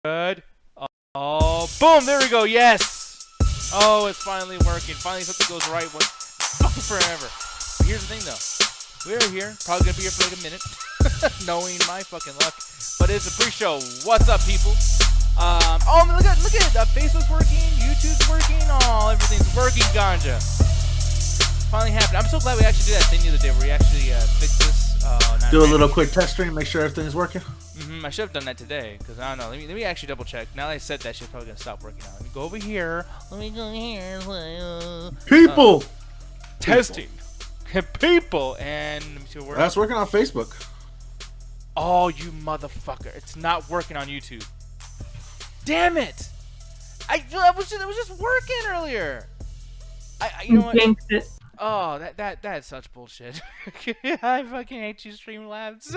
Good. Oh, boom! There we go. Yes. Oh, it's finally working. Finally, something goes right once forever. But here's the thing, though. We're here. Probably gonna be here for like a minute, knowing my fucking luck. But it's a pre-show. What's up, people? Oh, look at it. Facebook's working. YouTube's working. Oh, everything's working. Ganja. Finally happened. I'm so glad we actually did that thing the other day where we actually fixed this. Do a little quick test stream, make sure everything's working. I should have done that today, because I don't know. Let me actually double check. Now that I said that, she's probably going to stop working out. Let me go over here. Let me go here. People! Testing. People. And let me see what that's working on Facebook. Oh, you motherfucker. It's not working on YouTube. Damn it. I was just working earlier. You know what? Oh, that's such bullshit. I fucking hate you, Streamlabs.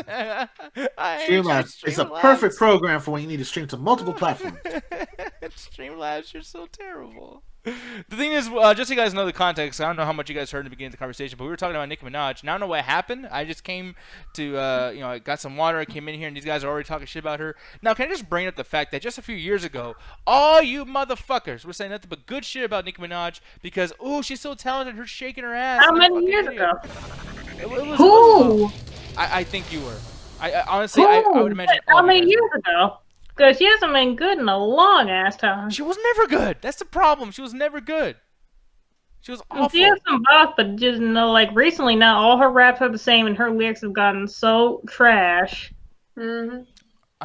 Streamlabs is a perfect program for when you need to stream to multiple platforms. Streamlabs, you're so terrible. The thing is, just so you guys know the context, I don't know how much you guys heard in the beginning of the conversation, but we were talking about Nicki Minaj, and I don't know what happened. I just came to, I got some water, I came in here, and these guys are already talking shit about her. Now, can I just bring up the fact that just a few years ago, all you motherfuckers were saying nothing but good shit about Nicki Minaj because, ooh, she's so talented, her shaking her ass. How many years ago? Who? I think you were. I honestly, I would imagine. How many years ago? Because she hasn't been good in a long ass time. She was never good. That's the problem. She was never good. She was awful. She has some both, but just like recently now, all her raps are the same, and her lyrics have gotten so trash. I'm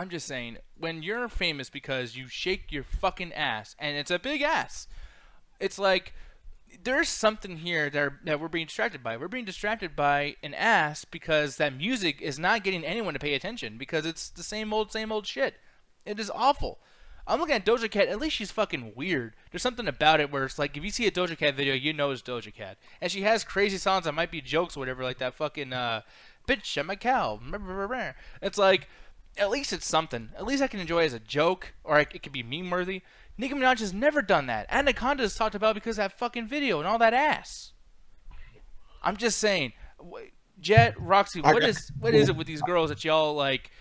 just saying, when you're famous because you shake your fucking ass, and it's a big ass, it's like there's something here that we're being distracted by. We're being distracted by an ass because that music is not getting anyone to pay attention because it's the same old shit. It is awful. I'm looking at Doja Cat. At least she's fucking weird. There's something about it where it's like if you see a Doja Cat video, you know it's Doja Cat. And she has crazy songs that might be jokes or whatever, like that fucking bitch, I'm a cow. It's like, at least it's something. At least I can enjoy it as a joke, or it could be meme-worthy. Nicki Minaj has never done that. Anaconda is talked about because of that fucking video and all that ass. I'm just saying. Jet, Roxy, what is it with these girls that y'all like?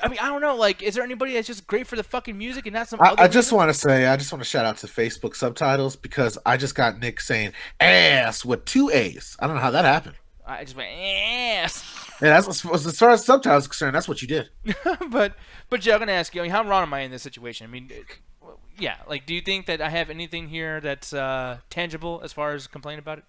I mean, I don't know. Like, is there anybody that's just great for the fucking music and not some? I just want to shout out to Facebook subtitles because I just got Nick saying ass with 2 A's. I don't know how that happened. I just went ass. Yeah, that's as far as subtitles are concerned. That's what you did. but yeah, I'm gonna ask you. I mean, how wrong am I in this situation? I mean, yeah. Like, do you think that I have anything here that's tangible as far as complaining about it?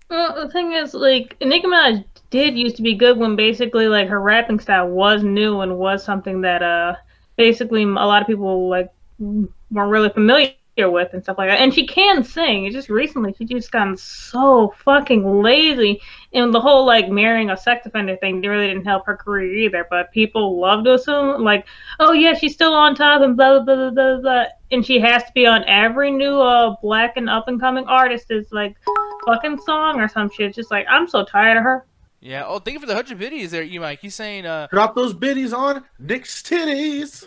Well, the thing is, like, Nicki Minaj did used to be good when basically, like, her rapping style was new and was something that, basically a lot of people, like, weren't really familiar with and stuff like that. And she can sing. It's just recently she just gotten so fucking lazy. And the whole, like, marrying a sex offender thing really didn't help her career either. But people love to assume, like, oh, yeah, she's still on top and blah, blah, blah, blah, blah. And she has to be on every new black and up-and-coming artist's, like, fucking song or some shit. It's just like, I'm so tired of her. Yeah. Oh, thank you for the 100 biddies there, E-Mike. He's saying, drop those biddies on Nick's titties.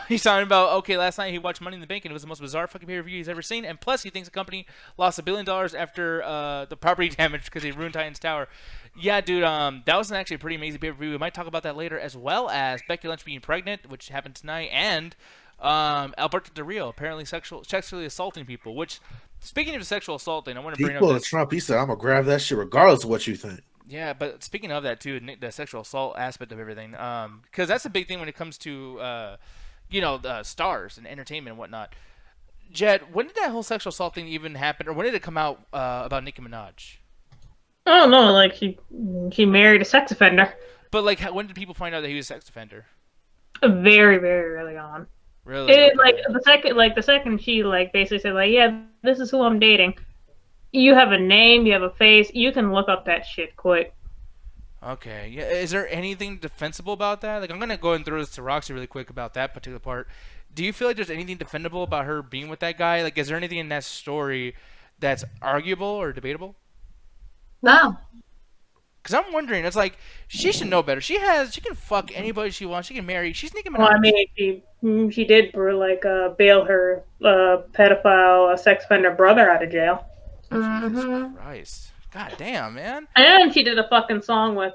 He's talking about, okay, last night he watched Money in the Bank and it was the most bizarre fucking pay-per-view he's ever seen. And plus, he thinks the company lost $1 billion after the property damage because they ruined Titan's Tower. Yeah, dude, that was actually a pretty amazing pay-per-view. We might talk about that later, as well as Becky Lynch being pregnant, which happened tonight, and Alberto Del Rio apparently sexually assaulting people, which, speaking of sexual assaulting, I want to bring up Trump, he said, I'm going to grab that shit regardless of what you think. Yeah, but speaking of that, too, the sexual assault aspect of everything, because that's a big thing when it comes to, stars and entertainment and whatnot. Jed, when did that whole sexual assault thing even happen, or when did it come out about Nicki Minaj? Oh, no, like, she married a sex offender. But, like, when did people find out that he was a sex offender? Very, very early on. Really? It, like the second she like basically said like, yeah, this is who I'm dating. You have a name, you have a face, you can look up that shit quick. Okay. Yeah. Is there anything defensible about that? Like, I'm gonna go and throw this to Roxy really quick about that particular part. Do you feel like there's anything defendable about her being with that guy? Like, is there anything in that story that's arguable or debatable? No. Because I'm wondering, it's like, she should know better. She can fuck anybody she wants. She can marry. She's Nicki Minaj. Well, I mean, she did bail her pedophile, sex offender brother out of jail. Jesus Christ. God damn, man. And she did a fucking song with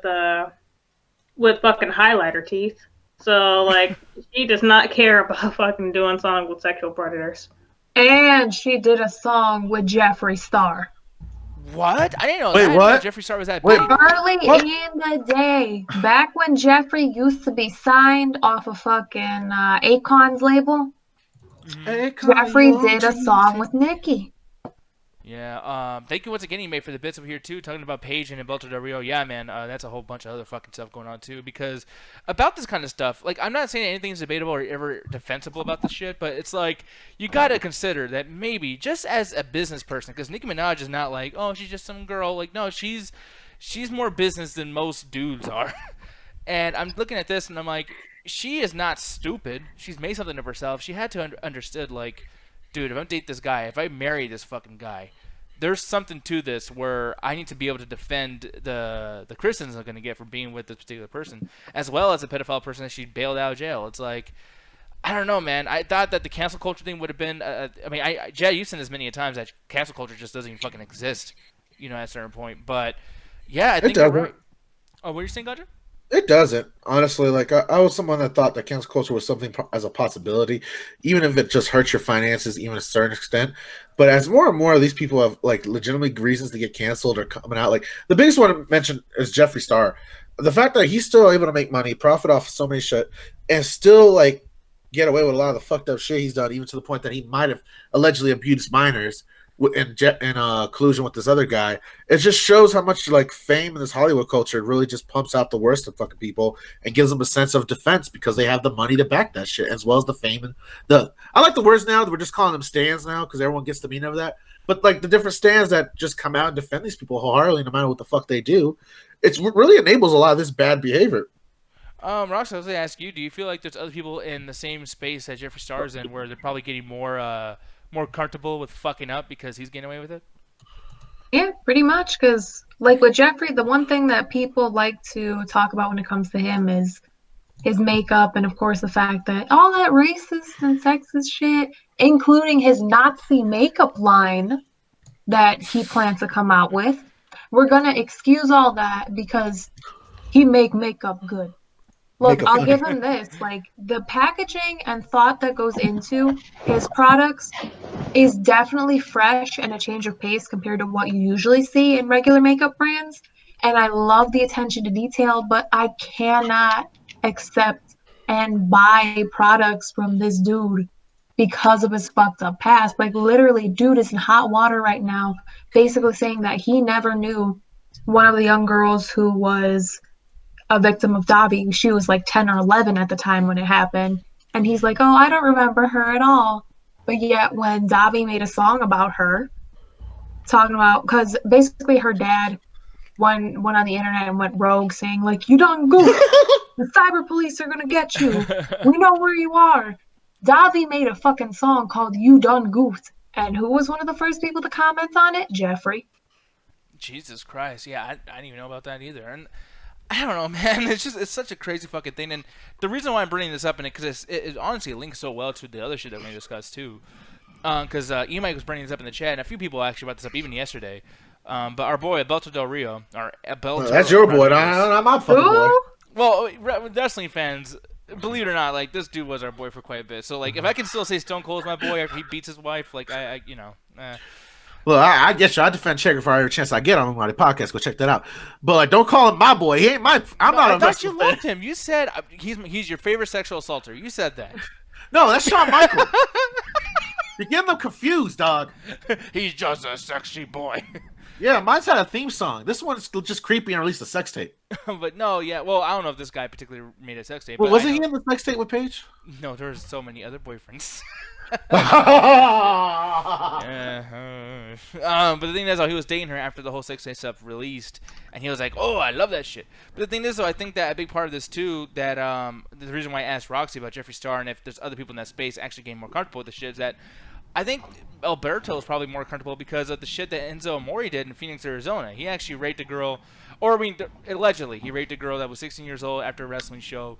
fucking highlighter teeth. So like, she does not care about fucking doing songs with sexual predators. And she did a song with Jeffree Star. What? I didn't know Wait, that. I didn't know what? Jeffree Star was that Wait, big. Early what? in the day, back when Jeffree used to be signed off of fucking Akon's label, Hmm. Hey, call you Jeffree on did a song Tuesday. with Nicki. Yeah. Thank you once again, Ime, for the bits over here too, talking about Paige and Alberto Del Rio. Yeah, man. That's a whole bunch of other fucking stuff going on too. Because about this kind of stuff, like I'm not saying anything's debatable or ever defensible about this shit, but it's like you gotta consider that maybe just as a business person, because Nicki Minaj is not like, oh, she's just some girl. Like, no, she's more business than most dudes are. And I'm looking at this and I'm like, she is not stupid. She's made something of herself. She had to understood like, dude, if I date this guy, if I marry this fucking guy, there's something to this where I need to be able to defend the criticism I'm going to get for being with this particular person, as well as a pedophile person that she bailed out of jail. It's like, I don't know, man. I thought that the cancel culture thing would have been. I mean, Jay, you've said this many times that cancel culture just doesn't even fucking exist, at a certain point. But yeah, I It think you're doesn't. right. Oh, what are you saying, Gudger? It doesn't. Honestly, like I was someone that thought that cancel culture was something as a possibility, even if it just hurts your finances, even to a certain extent. But as more and more of these people have like legitimate reasons to get canceled or coming out, like the biggest one to mention is Jeffree Star. The fact that he's still able to make money, profit off so many shit, and still like get away with a lot of the fucked up shit he's done, even to the point that he might have allegedly abused minors in collusion with this other guy. It just shows how much like fame in this Hollywood culture really just pumps out the worst of fucking people and gives them a sense of defense because they have the money to back that shit, as well as the fame and the. I like the words now that we're just calling them stands now because everyone gets the meaning of that. But like the different stands that just come out and defend these people wholeheartedly, no matter what the fuck they do, it really enables a lot of this bad behavior. Rox, I was going to ask you, do you feel like there's other people in the same space that Jeffree Star's in where they're probably getting more comfortable with fucking up because he's getting away with it? Yeah, pretty much. Because, like with Jeffree, the one thing that people like to talk about when it comes to him is his makeup, and of course, the fact that all that racist and sexist shit, including his Nazi makeup line that he plans to come out with, we're gonna excuse all that because he make makeup good. Look, Make a I'll funny. give him this. Like, the packaging and thought that goes into his products is definitely fresh and a change of pace compared to what you usually see in regular makeup brands. And I love the attention to detail, but I cannot accept and buy products from this dude because of his fucked up past. Like, literally, dude is in hot water right now, basically saying that he never knew one of the young girls who was a victim of Dobby. She was like 10 or 11 at the time when it happened. And he's like, oh, I don't remember her at all. But yet, when Dobby made a song about her, talking about, because basically her dad went on the internet and went rogue saying, like, you done goofed. The cyber police are going to get you. We know where you are. Dobby made a fucking song called You Done Goofed. And who was one of the first people to comment on it? Jeffree. Jesus Christ. Yeah, I didn't even know about that either. And I don't know, man. It's such a crazy fucking thing. And the reason why I'm bringing this up in it, because it honestly links so well to the other shit that we're going to discuss too. Because E-Mike was bringing this up in the chat, and a few people actually brought this up even yesterday. But our boy, Alberto Del Rio, or Alberto That's your boy, Rodriguez. not my fucking boy. Ooh, Well, wrestling fans, believe it or not, like this dude was our boy for quite a bit. So like, if I can still say Stone Cold is my boy after he beats his wife, like Well, I get you. I defend Checker for every chance I get on my podcast. Go check that out. But like, don't call him my boy. He ain't my. I'm No, not I a thought you wrestling fan. loved him. You said he's your favorite sexual assaulter. You said that. No, that's Shawn Michaels. You're getting them confused, dog. He's just a sexy boy. Yeah, mine's had a theme song. This one's just creepy and released a sex tape. But no, yeah. Well, I don't know if this guy particularly made a sex tape. Well, But wasn't I he know, in the sex tape with Paige? no, there's so many other boyfriends. But the thing is, though, he was dating her after the whole sex tape stuff released, and he was like, "Oh, I love that shit." But the thing is, though, I think that a big part of this too, that the reason why I asked Roxy about Jeffree Star and if there's other people in that space actually getting more comfortable with the shit is that I think Alberto is probably more comfortable because of the shit that Enzo Amore did in Phoenix, Arizona. He actually raped a girl, or I mean, allegedly, he raped a girl that was 16 years old after a wrestling show.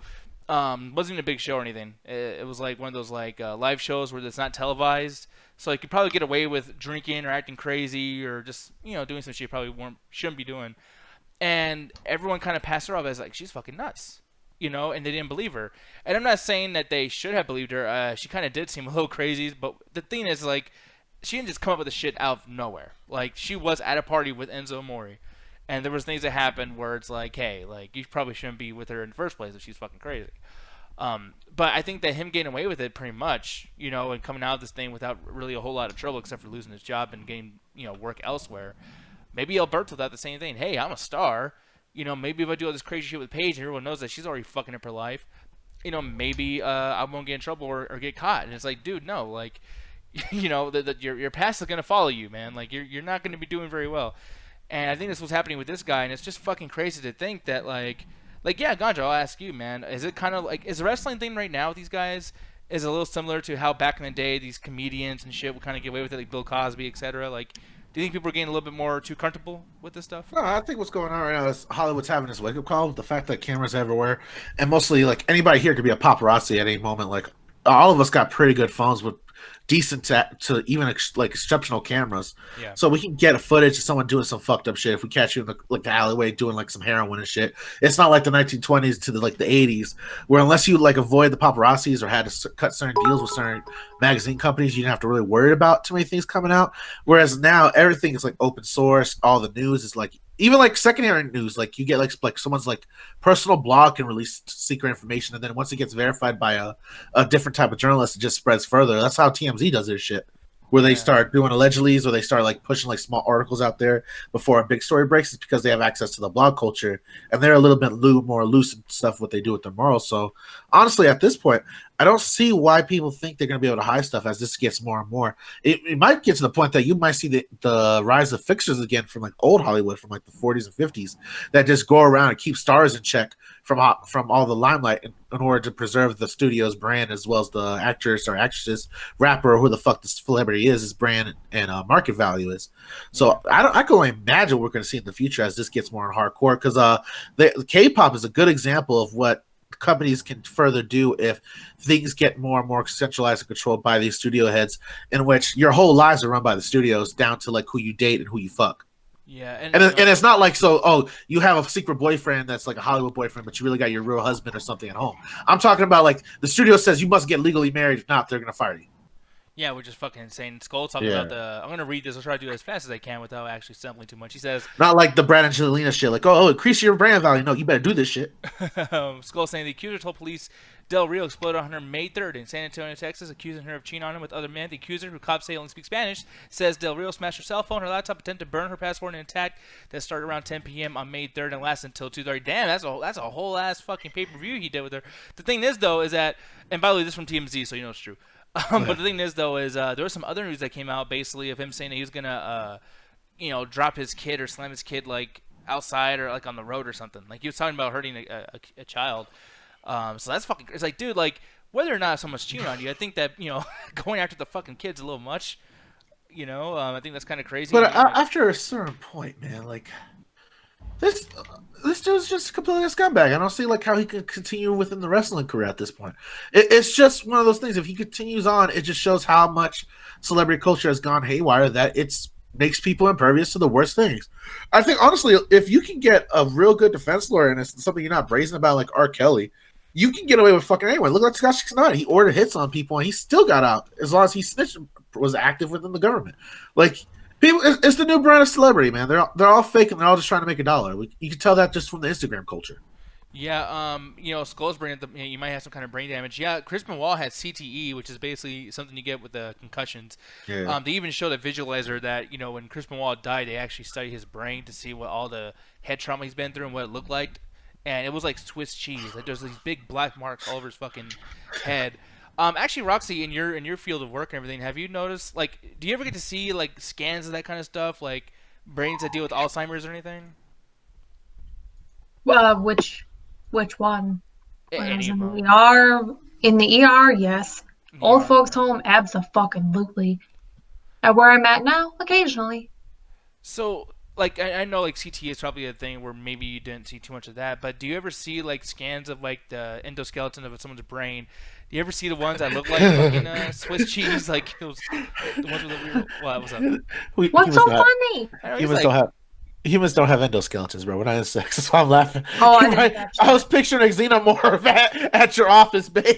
Wasn't even a big show or anything. It was like one of those like live shows where it's not televised, so you could probably get away with drinking or acting crazy or just doing some shit you probably shouldn't be doing. And everyone kind of passed her off as like she's fucking nuts. and they didn't believe her. And I'm not saying that they should have believed her. She kind of did seem a little crazy, but the thing is, like, she didn't just come up with the shit out of nowhere. Like, she was at a party with Enzo Amore, and there was things that happened where it's like, hey, like, you probably shouldn't be with her in the first place if she's fucking crazy. But I think that him getting away with it pretty much, and coming out of this thing without really a whole lot of trouble except for losing his job and getting, work elsewhere. Maybe Alberto thought the same thing. Hey, I'm a star. Maybe if I do all this crazy shit with Paige and everyone knows that she's already fucking up her life, maybe I won't get in trouble or get caught. And it's like, dude, no, like, your past is gonna follow you, man. Like, you're not gonna be doing very well. And I think that's what's happening with this guy, and it's just fucking crazy to think that like yeah, Ganja, I'll ask you, man. Is it kind of like, is the wrestling thing right now with these guys is a little similar to how back in the day these comedians and shit would kind of get away with it, like Bill Cosby, etc. Like, do you think people are getting a little bit more too comfortable with this stuff? No, I think what's going on right now is Hollywood's having this wake up call with the fact that cameras everywhere, and mostly like anybody here could be a paparazzi at any moment. Like all of us got pretty good phones with decent to even like exceptional cameras, Yeah. so we can get a footage of someone doing some fucked up shit. If we catch you in the alleyway doing like some heroin and shit, it's not like the 1920s to the 80s where unless you like avoid the paparazzis or had to cut certain deals with certain magazine companies, you didn't have to really worry about too many things coming out. Whereas now everything is like open source. All the news is like, even like secondary news, like you get like someone's like personal blog can release secret information, and then once it gets verified by a different type of journalist, it just spreads further. That's how TMZ does their shit, where they start doing allegedlys, or they start like pushing like small articles out there before a big story breaks. It's because they have access to the blog culture, and they're a little bit more loose and stuff what they do with their morals. So honestly, at this point, I don't see why people think they're going to be able to hide stuff as this gets more and more. It might get to the point that you might see the rise of fixers again from like old Hollywood, from like the 40s and 50s, that just go around and keep stars in check from all the limelight in order to preserve the studio's brand, as well as the actress or actresses, rapper, or who the fuck the celebrity is, his brand and market value is. So I can only imagine what we're going to see in the future as this gets more hardcore, because the K-pop is a good example of what companies can further do if things get more and more centralized and controlled by these studio heads, in which your whole lives are run by the studios down to like who you date and who you fuck. Yeah, and it's not like, so you have a secret boyfriend that's like a Hollywood boyfriend, but you really got your real husband or something at home. I'm talking about like the studio says you must get legally married, if not they're gonna fire you. Yeah, which is fucking insane. Skull talking about I'm going to read this. I'll try to do it as fast as I can without actually stumbling too much. He says... Not like the Brad and Angelina shit, like, increase your brand value. No, you better do this shit. Skull saying the accuser told police Del Rio exploded on her May 3rd in San Antonio, Texas, accusing her of cheating on him with other men. The accuser, who cops say only speaks Spanish, says Del Rio smashed her cell phone, her laptop, attempted to burn her passport intact. That started around 10 p.m. on May 3rd and lasted until 2:30. Damn, that's a whole ass fucking pay-per-view he did with her. The thing is, though, is that... And by the way, this is from TMZ, so you know it's true. But the thing is, though, is there was some other news that came out basically of him saying that he was gonna, drop his kid or slam his kid like outside or like on the road or something. Like he was talking about hurting a child. So that's fucking. It's like, dude, like whether or not someone's cheating on you, I think that going after the fucking kid's a little much. I think that's kind of crazy. But after a certain point, man, like this dude's just completely a scumbag. I don't see like how he could continue within the wrestling career at this point. It's just one of those things. If he continues on, it just shows how much celebrity culture has gone haywire, that it's makes people impervious to the worst things. I think honestly, if you can get a real good defense lawyer and it's something you're not brazen about, like R. Kelly, you can get away with fucking anyone. Look at Scott Snyder. He ordered hits on people and he still got out as long as he snitched, was active within the government. Like. People, it's the new brand of celebrity, man. They're all fake and they're all just trying to make a dollar. You can tell that just from the Instagram culture. Yeah, Skull's brain. You might have some kind of brain damage. Yeah, Chris Benoit has CTE, which is basically something you get with the concussions. Yeah. They even showed a visualizer that when Chris Benoit died, they actually studied his brain to see what all the head trauma he's been through and what it looked like, and it was like Swiss cheese. Like there's these big black marks all over his fucking head. Actually, Roxy, in your field of work and everything, have you noticed, like, do you ever get to see, like, scans of that kind of stuff, like, brains that deal with Alzheimer's or anything? Which one? Any of them. In the ER? In the ER, yes. Yeah. Old folks home, abso-fucking-lutely. At where I'm at now, occasionally. So, like, I know, like, CT is probably a thing where maybe you didn't see too much of that, but do you ever see, like, scans of, like, the endoskeleton of someone's brain? Do you ever see the ones that look like fucking Swiss cheese? Like, it was the ones with the weird... What was up? What's so funny? He was so happy. Humans don't have endoskeletons, bro. We're not insects. That's why I'm laughing. Oh, I You're didn't right. catch I that. was picturing a xenomorph at your office, babe.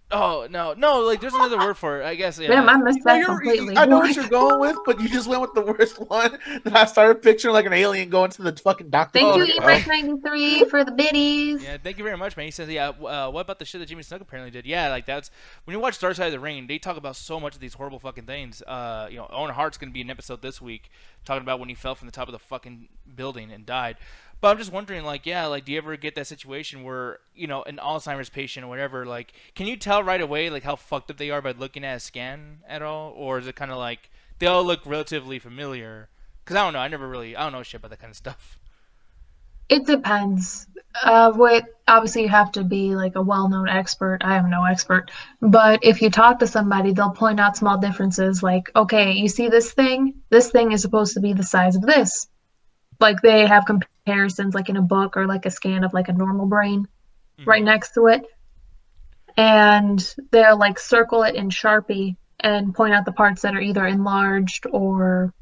Oh no, like there's another word for it. I guess yeah. Damn, I missed No, that completely. I know what What? you're going with, but you just went with the worst one. Then I started picturing like an alien going to the fucking doctor. Thank Oh, you, okay. E-Mike93, for the biddies. Yeah, thank you very much, man. He says, yeah, what about the shit that Jimmy Snuck apparently did? Yeah, like that's when you watch Dark Side of the Ring, they talk about so much of these horrible fucking things. Owen Hart's gonna be an episode this week talking about when he fell from the top of the fucking building and died. But I'm just wondering, like, yeah, like, do you ever get that situation where, an Alzheimer's patient or whatever, like, can you tell right away, like, how fucked up they are by looking at a scan at all? Or is it kind of like, they all look relatively familiar? Because I don't know, I don't know shit about that kind of stuff. It depends. Obviously you have to be like a well-known expert. I am no expert, but if you talk to somebody, they'll point out small differences. Like, okay, you see this thing? This thing is supposed to be the size of this. Like they have comparisons, like in a book or like a scan of like a normal brain right next to it, and they'll like circle it in Sharpie and point out the parts that are either enlarged or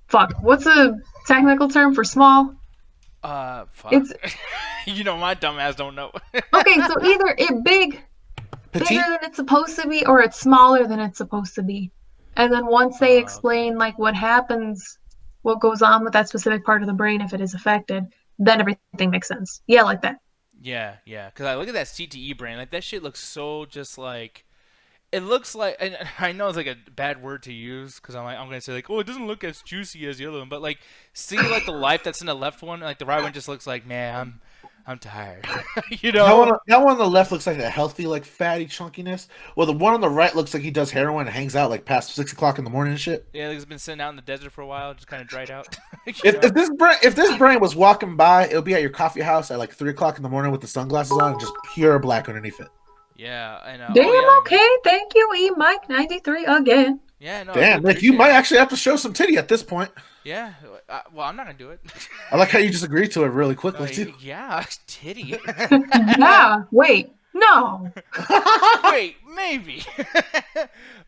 fuck. What's a technical term for small? Fuck. It's My dumb ass don't know. okay, so either it bigger Petite. than it's supposed to be, or it's smaller than it's supposed to be. And then once they explain like what happens, what goes on with that specific part of the brain if it is affected, then everything makes sense. Yeah, like that. Yeah. Because I look at that CTE brain, like that shit looks so just like. It looks like, and I know it's like a bad word to use because I'm gonna say like, oh, it doesn't look as juicy as the other one, but like, see like the life that's in the left one, like the right one just looks like, man, I'm tired, That one on the left looks like a healthy, like fatty chunkiness. Well, the one on the right looks like he does heroin and hangs out like past 6 o'clock in the morning and shit. Yeah, like it's been sitting out in the desert for a while, just kind of dried out. If this brain was walking by, it'll be at your coffee house at like 3 o'clock in the morning with the sunglasses on and just pure black underneath it. Yeah, I know. Damn, Oh, yeah. okay. Thank you, E-Mike93 again. Yeah, no. Damn, Nick, you might actually have to show some titty at this point. Yeah, well, I'm not gonna do it. I like how you just agreed to it really quickly too. Yeah, titty. Yeah, wait. No. Wait, maybe.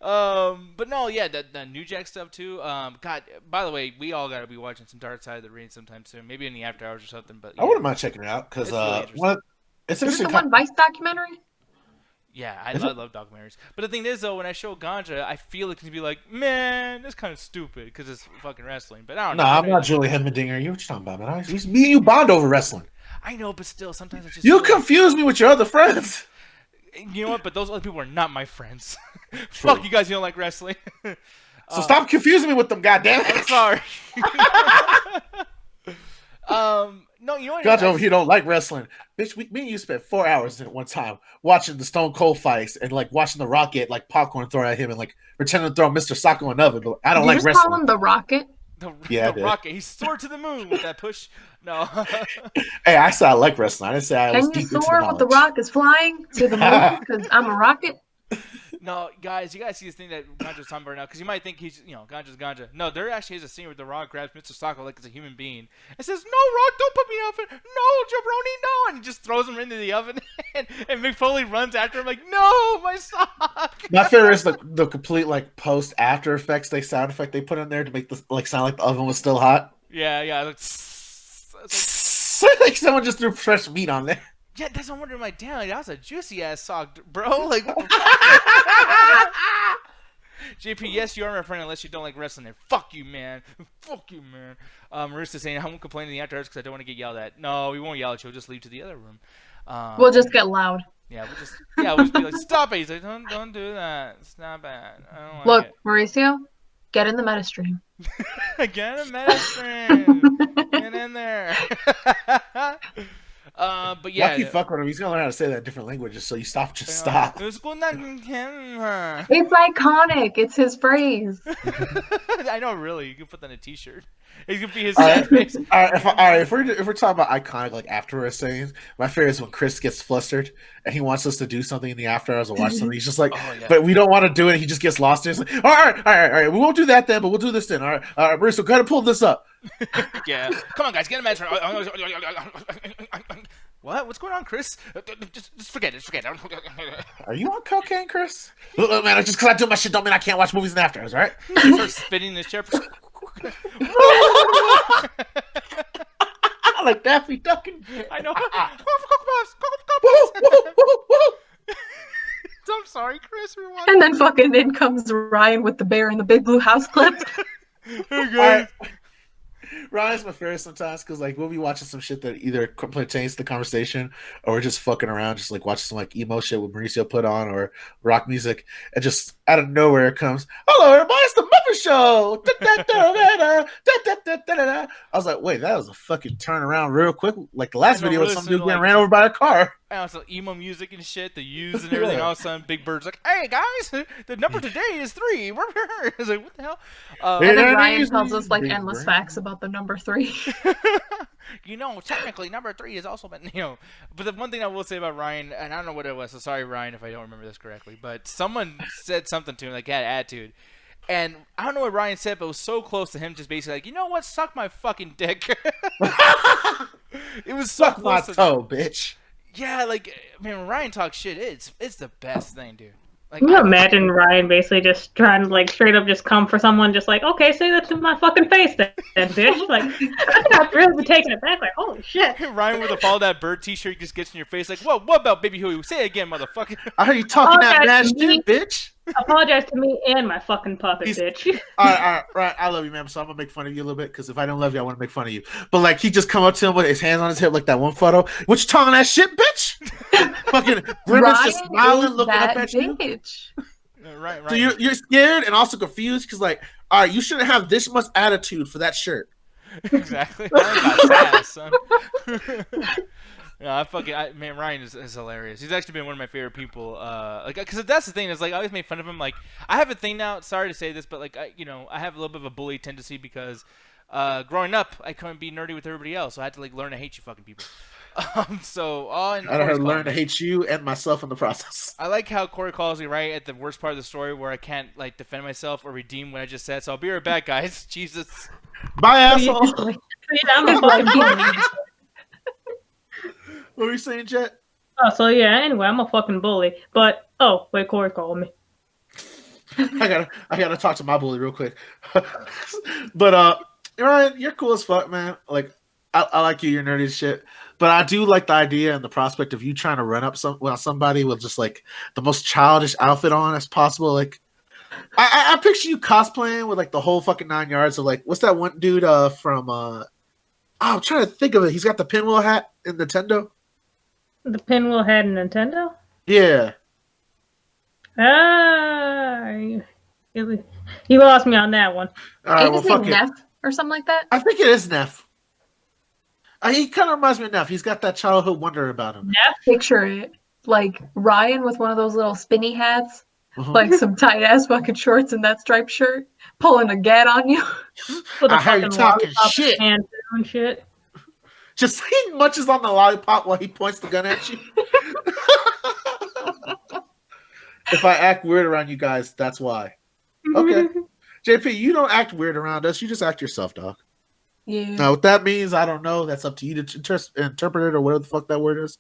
But no, yeah, the New Jack stuff too. God, by the way, we all gotta be watching some Dark Side of the Ring sometime soon. Maybe in the after hours or something. But yeah. I wouldn't mind checking it out because It's really interesting. it's Is it interesting. the one Vice documentary? Yeah, I love documentaries. But the thing is, though, when I show Ganja, I feel it can be like, man, that's kind of stupid because it's fucking wrestling. But I don't know. I'm not Julie Henmendinger. You what you talking about, man? Me and you bond over wrestling. I know, but still, sometimes it's just. You confuse me with your other friends. You know what? But those other people are not my friends. Fuck you guys, you don't like wrestling. So stop confusing me with them, goddammit. I'm sorry. No, you know what? Gotcha over here don't like wrestling. Bitch, me and you spent 4 hours at one time watching the Stone Cold fights and like watching the Rocket like popcorn thrown at him and like pretending to throw Mr. Socko in the oven. But I don't Did like you just wrestling. call him the Rocket? Yeah, I the did. Rocket. He soared to the moon with that push. No. Hey, I said I like wrestling. I didn't say I was Can you deep into the soar with the knowledge. rock is flying to the moon? Because I'm a rocket. No, guys, you guys see this thing that Ganja's talking about right now because you might think he's, Ganja's Ganja. No, there actually is a scene where The Rock grabs Mr. Socko like it's a human being and says, "No, Rock, don't put me in the oven. No, jabroni, no," and he just throws him into the oven. and Mick Foley runs after him like, "No, my sock." My favorite is the complete like post after effects sound effect they put in there to make this like sound like the oven was still hot. Yeah. Like, Like someone just threw fresh meat on there. yeah, that's what I'm wondering. Like, damn, like, that was a juicy ass sock, bro. Like, what the JP, yes, you are my friend unless you don't like wrestling. And fuck you, man. Fuck you, man. Marissa saying, I won't complain in the after hours because I don't want to get yelled at. No, we won't yell at you. We'll just leave to the other room. We'll just get loud. Yeah, we'll just be like, stop it. He's like, don't do that. It's not bad. I don't Look, like Mauricio, get in the meta stream. it. Get a medicine. Get in there. But yeah. Lucky fuck with him. He's gonna learn how to say that in different languages. So you stop. Just stop. It's iconic. It's his phrase. I know, really. You can put that in a T-shirt. It could be his All sad face. right, if we're talking about iconic like afterwards sayings, my favorite is when Chris gets flustered and he wants us to do something in the after hours or watch something. He's just like, yeah. but we don't want to do it. He just gets lost. He's like, all right, we won't do that then, but we'll do this then. All right, Bruce, go ahead and pull this up. Yeah. Come on, guys, get a match. What? What's going on, Chris? Just forget it. Are you on cocaine, Chris? Look, man, just because I do my shit don't mean I can't watch movies in the after hours, all right? He starts spitting in his chair. Like Daffy Ducking. I know. Woo, woo, woo, woo. I'm sorry, Chris. Rewind. And then fucking in comes Ryan with the bear in the big blue house clip. Hey guys. Ryan's my favorite sometimes because like we'll be watching some shit that either pertains to the conversation or we're just fucking around, just like watching some like emo shit with Mauricio put on or rock music, and just out of nowhere it comes, "Hello, everybody, it's the Muppet Show." I was like, wait, that was a fucking turnaround real quick. Like the last video was some dude getting ran over by a car. And also emo music and shit, the U's and everything. All of a sudden, Big Bird's like, "Hey guys, the number today is 3." I was like, "What the hell?" And then Ryan tells us like endless facts about the number 3. You know, technically, number 3 has also been, But the one thing I will say about Ryan, and I don't know what it was, so sorry, Ryan, if I don't remember this correctly, but someone said something to him, like, had attitude. And I don't know what Ryan said, but it was so close to him just basically like, "You know what? Suck my fucking dick." It was so Suck my close toe, bitch. Yeah, like, man, when Ryan talks shit, it's the best thing, dude. Like, Can you imagine Ryan basically just trying to like straight up just come for someone, just like, okay, say that to my fucking face, then bitch. Like, I think I've really been taking it back. Like, holy shit. Ryan with a Follow That Bird t-shirt just gets in your face like, "Whoa, what about Baby Huey? Say it again, motherfucker." I heard you talking that Apologize mad to me. shit, bitch. Apologize to me and my fucking puppet, bitch. All right, I love you, man. So I'm gonna make fun of you a little bit because if I don't love you, I want to make fun of you. But like, he just come up to him with his hands on his hip, like that one photo. What you talking that shit, bitch? Fucking Grimace just smiling, looking up at you. Bitch. Right. So you're scared and also confused because like, all right, you shouldn't have this much attitude for that shirt. Exactly. I got sass, son. No, man, Ryan is hilarious. He's actually been one of my favorite people. Like, because that's the thing is like I always make fun of him. Like, I have a thing now. Sorry to say this, but like, I have a little bit of a bully tendency because, growing up, I couldn't be nerdy with everybody else, so I had to like learn to hate you fucking people. So I had to learn to hate you and myself in the process. I like how Corey calls me right at the worst part of the story where I can't like defend myself or redeem what I just said. So I'll be right back, guys. Jesus. Bye, asshole. I'm a fucking bully. What were you saying, Jet? Oh, so yeah, anyway, I'm a fucking bully. But, oh, wait, Corey called me. I gotta talk to my bully real quick. But Ryan, you're cool as fuck, man. Like I like you, you're nerdy as shit. But I do like the idea and the prospect of you trying to run up somebody with just like the most childish outfit on as possible. Like I picture you cosplaying with like the whole fucking 9 yards of like, what's that one dude from I'm trying to think of it. He's got the pinwheel hat in Nintendo. The pinwheel hat in Nintendo? Yeah. You lost me on that one. All right, Ain't well, his name fuck it. Neff or something like that? I think it is Neff. He kind of reminds me of Neff. He's got that childhood wonder about him. Neff? Picture it. Like Ryan with one of those little spinny hats, Uh-huh. like some tight ass fucking shorts and that striped shirt, pulling a gat on you. With a I heard you fucking talking lollipop shit. hand and shit. Just he munches on the lollipop while he points the gun at you. If I act weird around you guys, that's why. Okay. JP, you don't act weird around us. You just act yourself, dog. Yeah. Now, what that means, I don't know. That's up to you to interpret it or whatever the fuck that word is.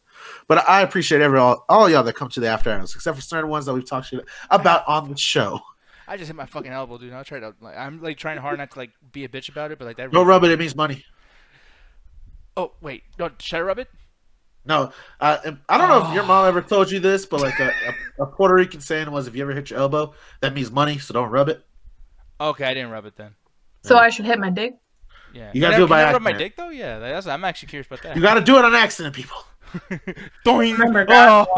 But I appreciate all y'all that come to the after hours, except for certain ones that we've talked shit about on the show. I just hit my fucking elbow, dude. I'll try to. Like, I'm like trying hard not to like be a bitch about it, but like that. Don't rub it. It means money. Oh wait, no. Should I rub it? No, I don't know if your mom ever told you this, but like a Puerto Rican saying was, if you ever hit your elbow, that means money, so don't rub it. Okay, I didn't rub it then. So I should hit my dick? Yeah, You gotta do it by Can I rub my accident. dick though? Yeah, I'm actually curious about that. You got to do it on accident, people. Doing. Remember that.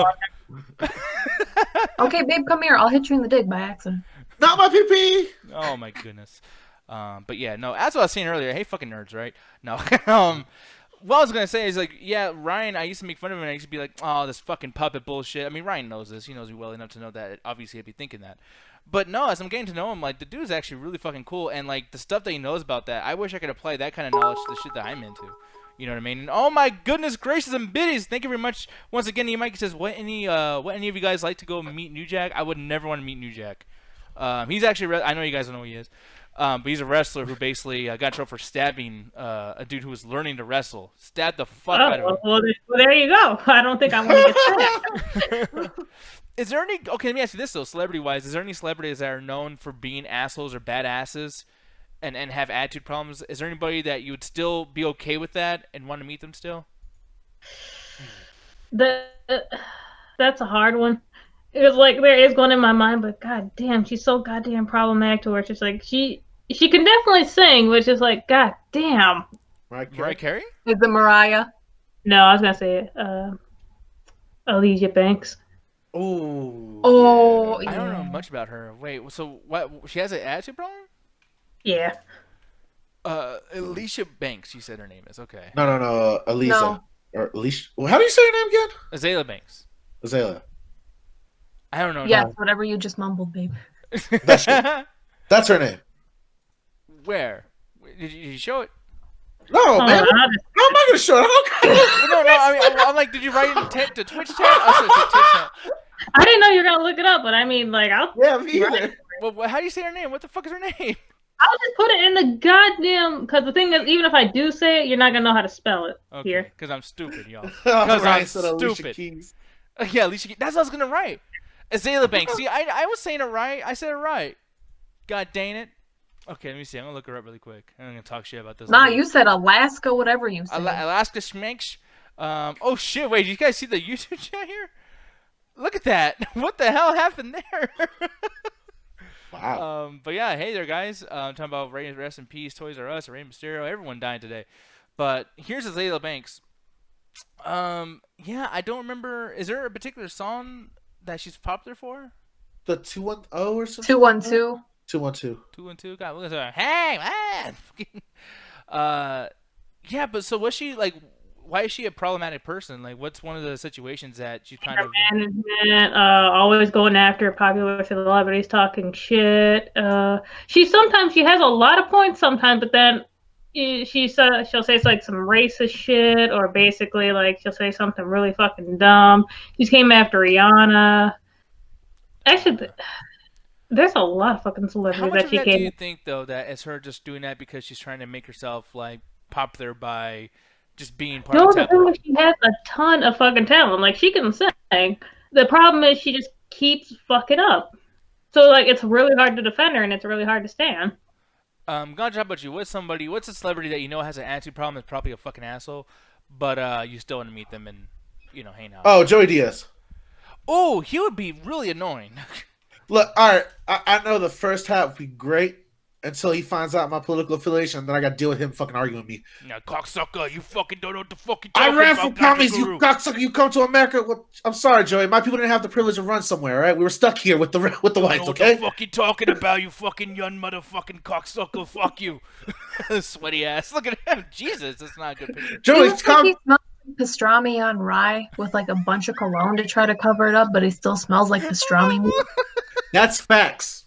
Okay, babe, come here. I'll hit you in the dick by accident. Not my pee-pee. Oh my goodness. But yeah, no. As I was saying earlier, I hate fucking nerds, right? No. What I was gonna say is like, yeah, Ryan. I used to make fun of him, and I used to be like, "Oh, this fucking puppet bullshit." I mean, Ryan knows this. He knows me well enough to know that. Obviously, I'd be thinking that. But no, as I'm getting to know him, like the dude's actually really fucking cool, and like the stuff that he knows about that, I wish I could apply that kind of knowledge to the shit that I'm into. You know what I mean? And oh my goodness gracious and biddies! Thank you very much once again. Mike says, "What any of you guys like to go meet New Jack?" I would never want to meet New Jack. He's actually I know you guys don't know who he is. But he's a wrestler who basically got in trouble for stabbing a dude who was learning to wrestle. Stabbed the fuck out of him. Well, there you go. I don't think I want to get stabbed. Is there any... Okay, let me ask you this, though. Celebrity-wise, is there any celebrities that are known for being assholes or badasses and have attitude problems, is there anybody that you would still be okay with that and want to meet them still? The that's a hard one. It was like there is one in my mind, but god damn, she's so goddamn problematic to her. It's just like she can definitely sing, which is like god damn. Mariah Carey? Is it Mariah? No, I was gonna say Alicia Banks. Ooh. Oh, I don't know yeah. much about her. Wait, so what? She has an attitude problem? Yeah. Alicia Banks, you said her name is. Okay. No, Elisa. No. Or Alicia. Well, how do you say her name again? Azalea Banks. Azalea. I don't know. Yes, whatever you just mumbled, babe. That's That's her name. Where? Did you show it? No, Oh, man. honest- How am I gonna show it? No. I mean, I'm like, did you write it in to Twitch chat? Oh, so it's a Twitch chat. I didn't know you were gonna look it up, but I mean, like, Yeah, me either. Well, how do you say her name? What the fuck is her name? I'll just put it in the goddamn. Because the thing is, even if I do say it, you're not gonna know how to spell it Okay, here. because I'm stupid, y'all. Because I'm said Alicia stupid. Keys. Yeah, Alicia. That's what I was gonna write. Azalea Banks. See, I was saying it right. I said it right. God dang it. Okay, let me see. I'm gonna look her up really quick. I'm gonna talk shit about this. Nah, later. you said Alaska, whatever you said. Alaska Schmenks. Oh shit! Wait, you guys see the YouTube chat here? Look at that! What the hell happened there? Wow. But yeah, hey there, guys. Talking about rest in peace, Toys R Us, Rey Mysterio, everyone dying today. But here's Azalea Banks. Yeah, I don't remember. Is there a particular song that she's popular for? The 210 or something? 212. 212. 212. God, look at her. Hey man. Yeah, but so was she like? Why is she a problematic person? Like, what's one of the situations that she's kind of? Management, always going after popular celebrities, talking shit. She has a lot of points sometimes, but then she'll say like some racist shit, or basically like she'll say something really fucking dumb. She came after Rihanna. Actually, there's a lot of fucking How celebrities much that of she that do came. you think though that is her just doing that because she's trying to make herself like popular by just being part No, of the the thing tabloid? is she has a ton of fucking talent. Like she can sing. The problem is she just keeps fucking up. So like it's really hard to defend her and it's really hard to stand. Ganja, how about you? What's a celebrity that you know has an attitude problem? Is probably a fucking asshole, but you still want to meet them and hang out. Oh, Joey Diaz. Oh, he would be really annoying. Look, all right. I know the first half would be great until he finds out my political affiliation, and then I got to deal with him fucking arguing with me. Now, cocksucker, you fucking don't know what the fucking. I ran for commies, you cocksucker. You come to America. Well, I'm sorry, Joey. My people didn't have the privilege to run somewhere, all right? We were stuck here with the whites, What okay? the fuck you talking about, you fucking young motherfucking cocksucker? Fuck you. Sweaty ass. Look at him. Jesus, that's not a good picture. He Joey, looks like he smells like pastrami on rye with like a bunch of cologne to try to cover it up, but he still smells like pastrami meat. that's facts.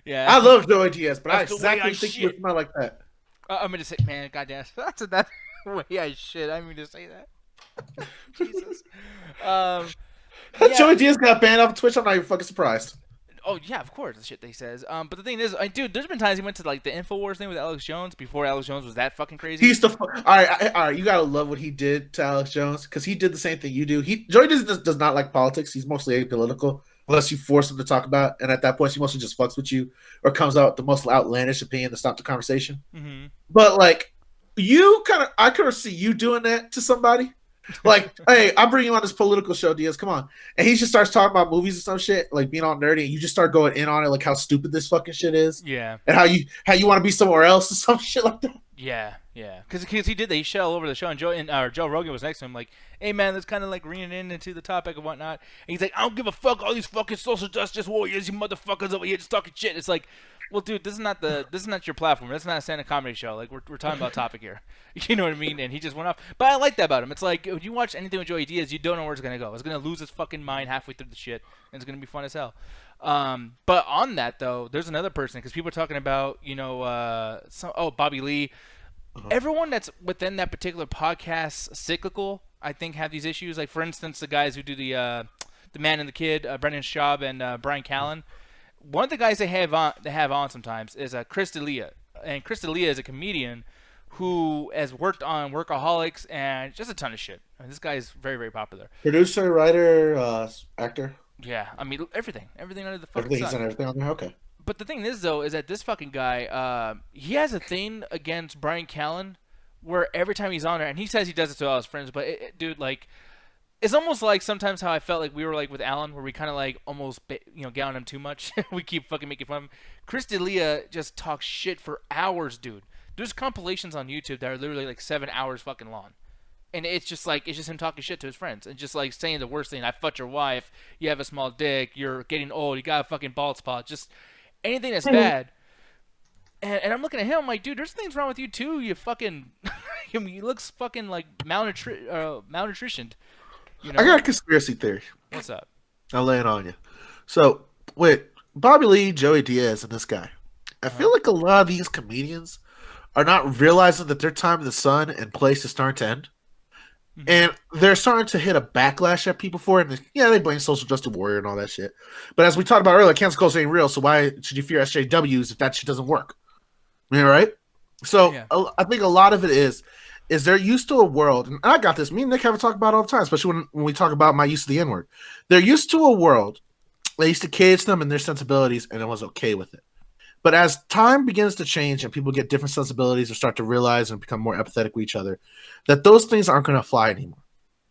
Yeah. I love Joey Diaz, but That's I the way exactly I think he shit. would smell like that. I'm gonna say, man, goddamn, that's that way I shit. I mean to say that. Jesus. Yeah. Joey Diaz got banned off Twitch. I'm not even fucking surprised. Oh yeah, of course, the shit that he says. But the thing is, dude, there's been times he went to like the Infowars thing with Alex Jones before Alex Jones was that fucking crazy. He used to. All right. You gotta love what he did to Alex Jones because he did the same thing you do. Joey does not like politics. He's mostly apolitical unless you force him to talk about. And at that point, he mostly just fucks with you or comes out with the most outlandish opinion to stop the conversation. Mm-hmm. But like, I could see you doing that to somebody. Like, hey, I'll bring you on this political show, Diaz. Come on. And he just starts talking about movies and some shit, like being all nerdy, and you just start going in on it, like how stupid this fucking shit is. Yeah. And how you want to be somewhere else or some shit like that. Yeah. Because he did that. He shit all over the show, and Joe Rogan was next to him, like, "Hey man, that's kind of like reading into the topic and whatnot." And he's like, "I don't give a fuck. All these fucking social justice warriors, you motherfuckers over here just talking shit." It's like, well, dude, this is not your platform. That's not a stand-up comedy show. Like, we're talking about topic here. You know what I mean? And he just went off. But I like that about him. It's like when you watch anything with Joey Diaz, you don't know where it's gonna go. It's gonna lose its fucking mind halfway through the shit, and it's gonna be fun as hell. But on that though, there's another person because people are talking about Bobby Lee. Everyone that's within that particular podcast cyclical, I think, have these issues. Like, for instance, the guys who do the Man and the Kid, Brendan Schaub and Brian Callen. One of the guys they have on sometimes is Chris D'Elia, and Chris D'Elia is a comedian who has worked on Workaholics and just a ton of shit. I mean, this guy is very, very popular. Producer, writer, actor. Yeah, I mean everything under the fucking Everything. He's sun. on everything on there. Okay. But the thing is, though, is that this fucking guy, he has a thing against Brian Callen, where every time he's on there, and he says he does it to all his friends, but dude, like, it's almost like sometimes how I felt like we were like with Alan, where we kind of like almost get on him too much. We keep fucking making fun of him. Chris D'Elia just talks shit for hours, dude. There's compilations on YouTube that are literally like 7 hours fucking long. And it's just him talking shit to his friends and just like saying the worst thing. I fucked your wife. You have a small dick. You're getting old. You got a fucking bald spot. Just anything that's bad. And I'm looking at him, I'm like, dude, there's things wrong with you too. You fucking, he looks fucking like malnutritioned. You know? I got a conspiracy theory. What's up? I'll lay it on you. So with Bobby Lee, Joey Diaz, and this guy, I feel like a lot of these comedians are not realizing that their time in the sun and place is starting to end. Mm-hmm. And they're starting to hit a backlash at people for it. And yeah, they blame social justice warrior and all that shit. But as we talked about earlier, cancel culture ain't real, so why should you fear SJWs if that shit doesn't work? I mean, right? So yeah. I think a lot of it is they're used to a world, and I got this. Me and Nick have a talk about it all the time, especially when we talk about my use of the N-word. They're used to a world that used to cage them and their sensibilities, and it was okay with it. But as time begins to change and people get different sensibilities or start to realize and become more empathetic with each other, that those things aren't going to fly anymore.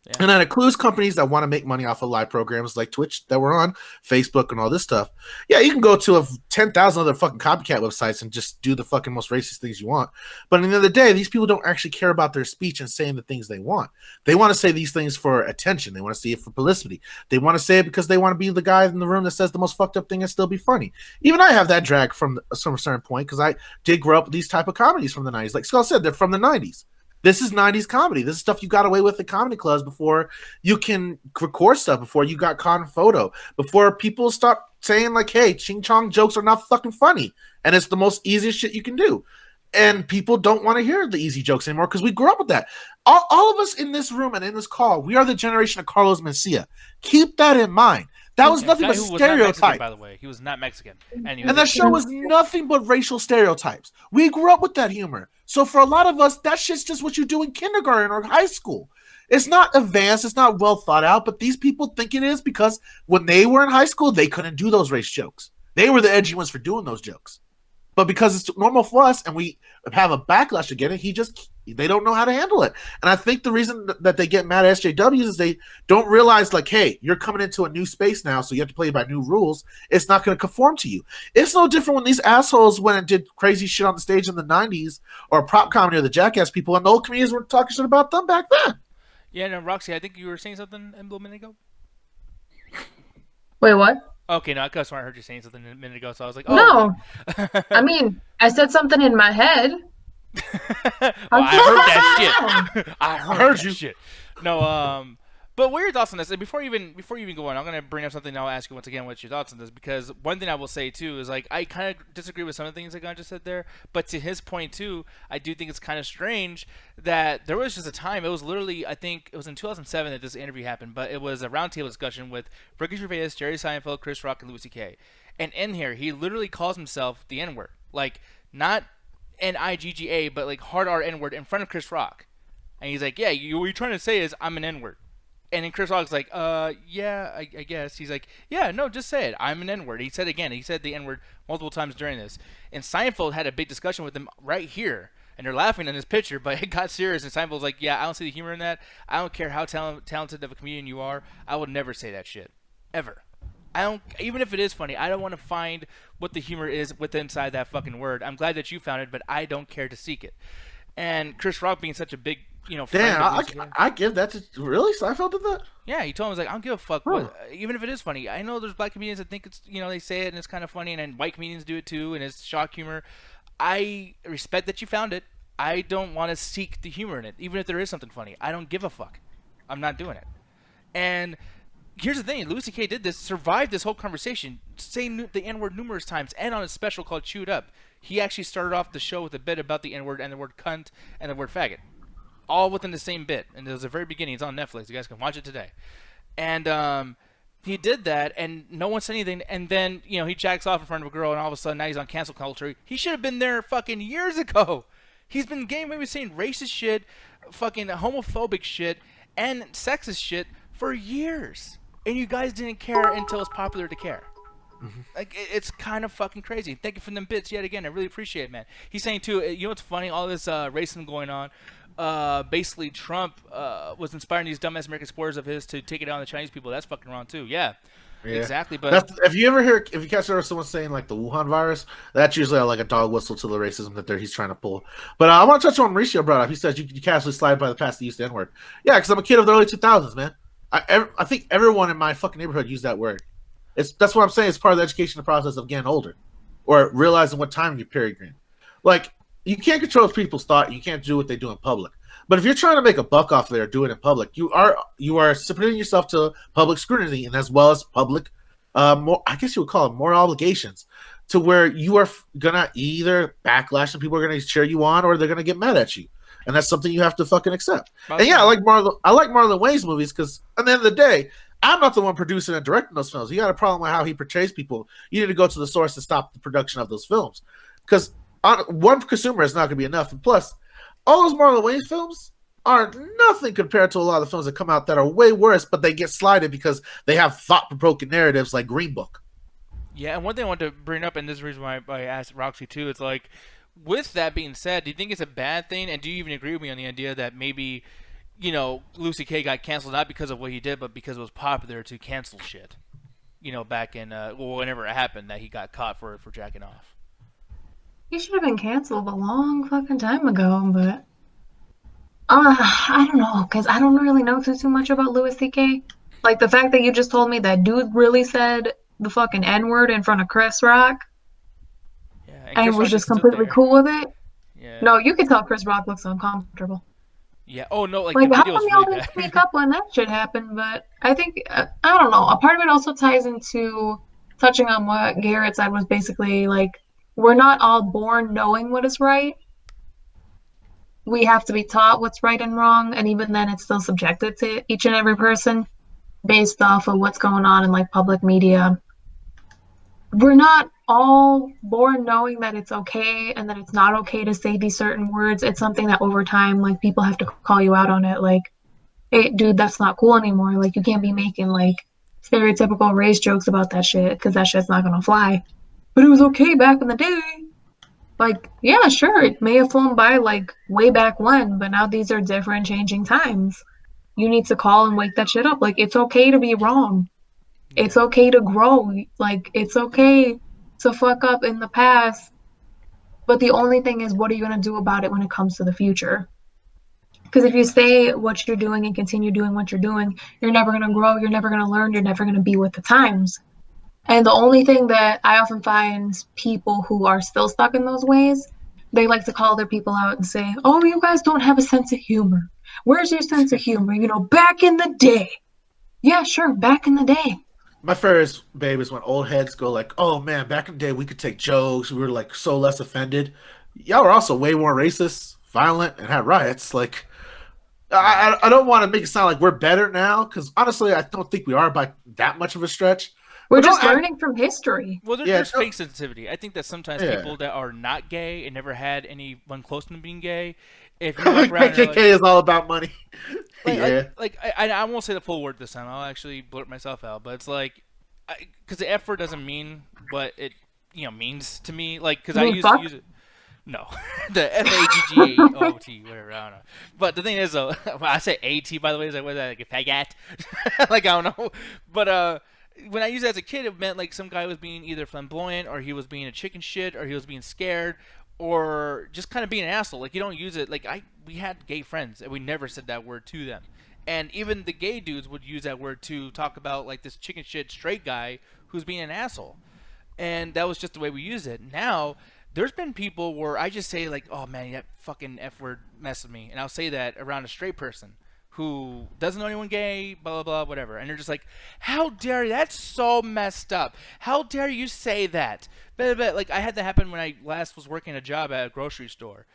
Yeah. And that includes companies that want to make money off of live programs like Twitch that we're on, Facebook, and all this stuff. Yeah, you can go to 10,000 other fucking copycat websites and just do the fucking most racist things you want. But at the end of the day, these people don't actually care about their speech and saying the things they want. They want to say these things for attention. They want to see it for publicity. They want to say it because they want to be the guy in the room that says the most fucked up thing and still be funny. Even I have that drag from a certain point because I did grow up with these type of comedies from the 90s. Like Skull said, they're from the 90s. This is 90s comedy. This is stuff you got away with at comedy clubs before you can record stuff, before you got caught in photo, before people start saying like, hey, ching chong jokes are not fucking funny. And it's the most easiest shit you can do. And people don't want to hear the easy jokes anymore because we grew up with that. All of us in this room and in this call, we are the generation of Carlos Mencia. Keep that in mind. That was nothing but stereotype. Mexican, by the way, he was not Mexican, and that show was nothing but racial stereotypes. We grew up with that humor, so for a lot of us, that shit's just what you do in kindergarten or high school. It's not advanced, it's not well thought out, but these people think it is because when they were in high school, they couldn't do those race jokes. They were the edgy ones for doing those jokes. But because it's normal for us and we have a backlash against it, they don't know how to handle it. And I think the reason that they get mad at SJWs is they don't realize, like, hey, you're coming into a new space now, so you have to play by new rules. It's not going to conform to you. It's no different when these assholes went and did crazy shit on the stage in the 90s or prop comedy or the Jackass people, and the old comedians were talking shit about them back then. Yeah, no, Roxy, I think you were saying something a minute ago. Wait, what? Okay, no, I could have sworn I heard you saying something a minute ago, so I was like, oh. No. I mean, I said something in my head. I heard that shit. I heard that shit. No, but what are your thoughts on this? And before you even go on, I'm gonna bring up something. And I'll ask you once again what's your thoughts on this, because one thing I will say too is like I kind of disagree with some of the things that God just said there. But to his point too, I do think it's kind of strange that there was just a time. It was literally, I think it was in 2007 that this interview happened, but it was a roundtable discussion with Ricky Gervais, Jerry Seinfeld, Chris Rock, and Louis C.K. And in here, he literally calls himself the N-word, like not N-I-G-G-A, but like hard R N-word in front of Chris Rock. And he's like, yeah, what you're trying to say is I'm an N-word. And then Chris Rock's like, yeah, I guess. He's like, yeah, no, just say it. I'm an N-word. He said the N-word multiple times during this. And Seinfeld had a big discussion with him right here. And they're laughing in this picture, but it got serious. And Seinfeld's like, yeah, I don't see the humor in that. I don't care how talented of a comedian you are. I would never say that shit. Ever. Even if it is funny, I don't want to find what the humor is inside that fucking word. I'm glad that you found it, but I don't care to seek it. And Chris Rock being such a big, damn, I give that to really Seinfeld did that. Yeah, he told him, he's like, I don't give a fuck, even if it is funny. I know there's black comedians that think it's, they say it and it's kind of funny, and then white comedians do it too, and it's shock humor. I respect that you found it. I don't want to seek the humor in it, even if there is something funny. I don't give a fuck. I'm not doing it. And here's the thing: Louis C.K. did this, survived this whole conversation, saying the N-word numerous times, and on a special called "Chewed Up." He actually started off the show with a bit about the N-word and the word cunt and the word faggot, all within the same bit. And it was the very beginning. It's on Netflix. You guys can watch it today. And he did that, and no one said anything. And then he jacks off in front of a girl, and all of a sudden now he's on cancel culture. He should have been there fucking years ago. He's been maybe saying racist shit, fucking homophobic shit, and sexist shit for years. And you guys didn't care until it's popular to care. Like it's kind of fucking crazy. Thank you for them bits yet again. I really appreciate it, man. He's saying too. You know what's funny? All this racism going on. Basically, Trump was inspiring these dumbass American supporters of his to take it out on the Chinese people. That's fucking wrong too. Yeah, Yeah. exactly. But That's if you catch someone saying like the Wuhan virus, that's usually like a dog whistle to the racism that he's trying to pull. But I want to touch on Mauricio brought up. He says you casually slide by the past the use the N word. Yeah, because I'm a kid of the early 2000s, man. I think everyone in my fucking neighborhood used that word. That's what I'm saying. It's part of the education process of getting older, or realizing what time you period you're in. Like you can't control people's thought. You can't do what they do in public. But if you're trying to make a buck off there, do it in public. You are submitting yourself to public scrutiny and as well as public, I guess you would call it moral obligations, to where you are gonna either backlash and people are gonna cheer you on or they're gonna get mad at you, and that's something you have to fucking accept. And yeah, I like Marlon Wayne's movies because at the end of the day, I'm not the one producing and directing those films. You got a problem with how he portrays people. You need to go to the source to stop the production of those films, because one consumer is not going to be enough. And plus, all those Marlon Wayne films are nothing compared to a lot of the films that come out that are way worse, but they get slided because they have thought-provoking narratives like Green Book. yeah, and one thing I wanted to bring up, and this is the reason why I asked Roxy too, it's like, with that being said, do you think it's a bad thing, and do you even agree with me on the idea that maybe, Lucy K got canceled not because of what he did, but because it was popular to cancel shit? Back in whenever it happened that he got caught for jacking off. He should have been canceled a long fucking time ago, but I don't know, because I don't really know too much about Louis C.K. Like, the fact that you just told me that dude really said the fucking N-word in front of Chris Rock Yeah, and Chris was Rock just stood completely there. cool with it. Yeah. No, you can tell Chris Rock looks uncomfortable. Yeah. Oh no, like Like, the how video's come y'all really didn't bad. speak up when that shit happened? But I think, I don't know, a part of it also ties into touching on what Garrett said was basically, like, we're not all born knowing what is right. We have to be taught what's right and wrong, and even then it's still subjected to each and every person based off of what's going on in, like, public media. We're not all born knowing that it's okay and that it's not okay to say these certain words. It's something that over time, like, people have to call you out on it. Like, hey, dude, that's not cool anymore. Like, you can't be making, like, stereotypical race jokes about that shit because that shit's not gonna fly. But it was okay back in the day. Like, yeah, sure, it may have flown by, like, way back when, but now these are different, changing times. You need to call and wake that shit up. Like, it's okay to be wrong. It's okay to grow. Like, it's okay to fuck up in the past. But the only thing is, what are you going to do about it when it comes to the future? Because if you stay what you're doing and continue doing what you're doing, you're never going to grow, you're never going to learn, you're never going to be with the times. And the only thing that I often find people who are still stuck in those ways, they like to call their people out and say, oh, you guys don't have a sense of humor. Where's your sense of humor? Back in the day. Yeah, sure, back in the day. My favorite, babe, is when old heads go like, oh man, back in the day we could take jokes, we were like so less offended. Y'all were also way more racist, violent, and had riots. Like, I don't want to make it sound like we're better now, because honestly, I don't think we are by that much of a stretch. We're But just learning from history. Well, there's fake sensitivity. I think that sometimes Yeah. people that are not gay and never had anyone close to them being gay, if you walk around and KKK is all about money. Yeah. I won't say the full word this time. I'll actually blurt myself out. But it's like, because the F word doesn't mean what it means to me. Like, because I used to use it. No, the FAGGAOT, whatever, I don't know. But the thing is, though, when I say AT, by the way, is like, what is that, like a faggot? Like, I don't know. But when I used it as a kid, it meant like some guy was being either flamboyant, or he was being a chicken shit, or he was being scared, or just kind of being an asshole. Like, you don't use it. Like, we had gay friends, and we never said that word to them. And even the gay dudes would use that word to talk about, like, this chicken shit straight guy who's being an asshole. And that was just the way we used it. Now, there's been people where I just say, like, oh, man, that fucking F word messed with me. And I'll say that around a straight person who doesn't know anyone gay, blah, blah, blah, whatever. And they're just like, how dare you? That's so messed up. How dare you say that? But like, I had that happen when I last was working a job at a grocery store.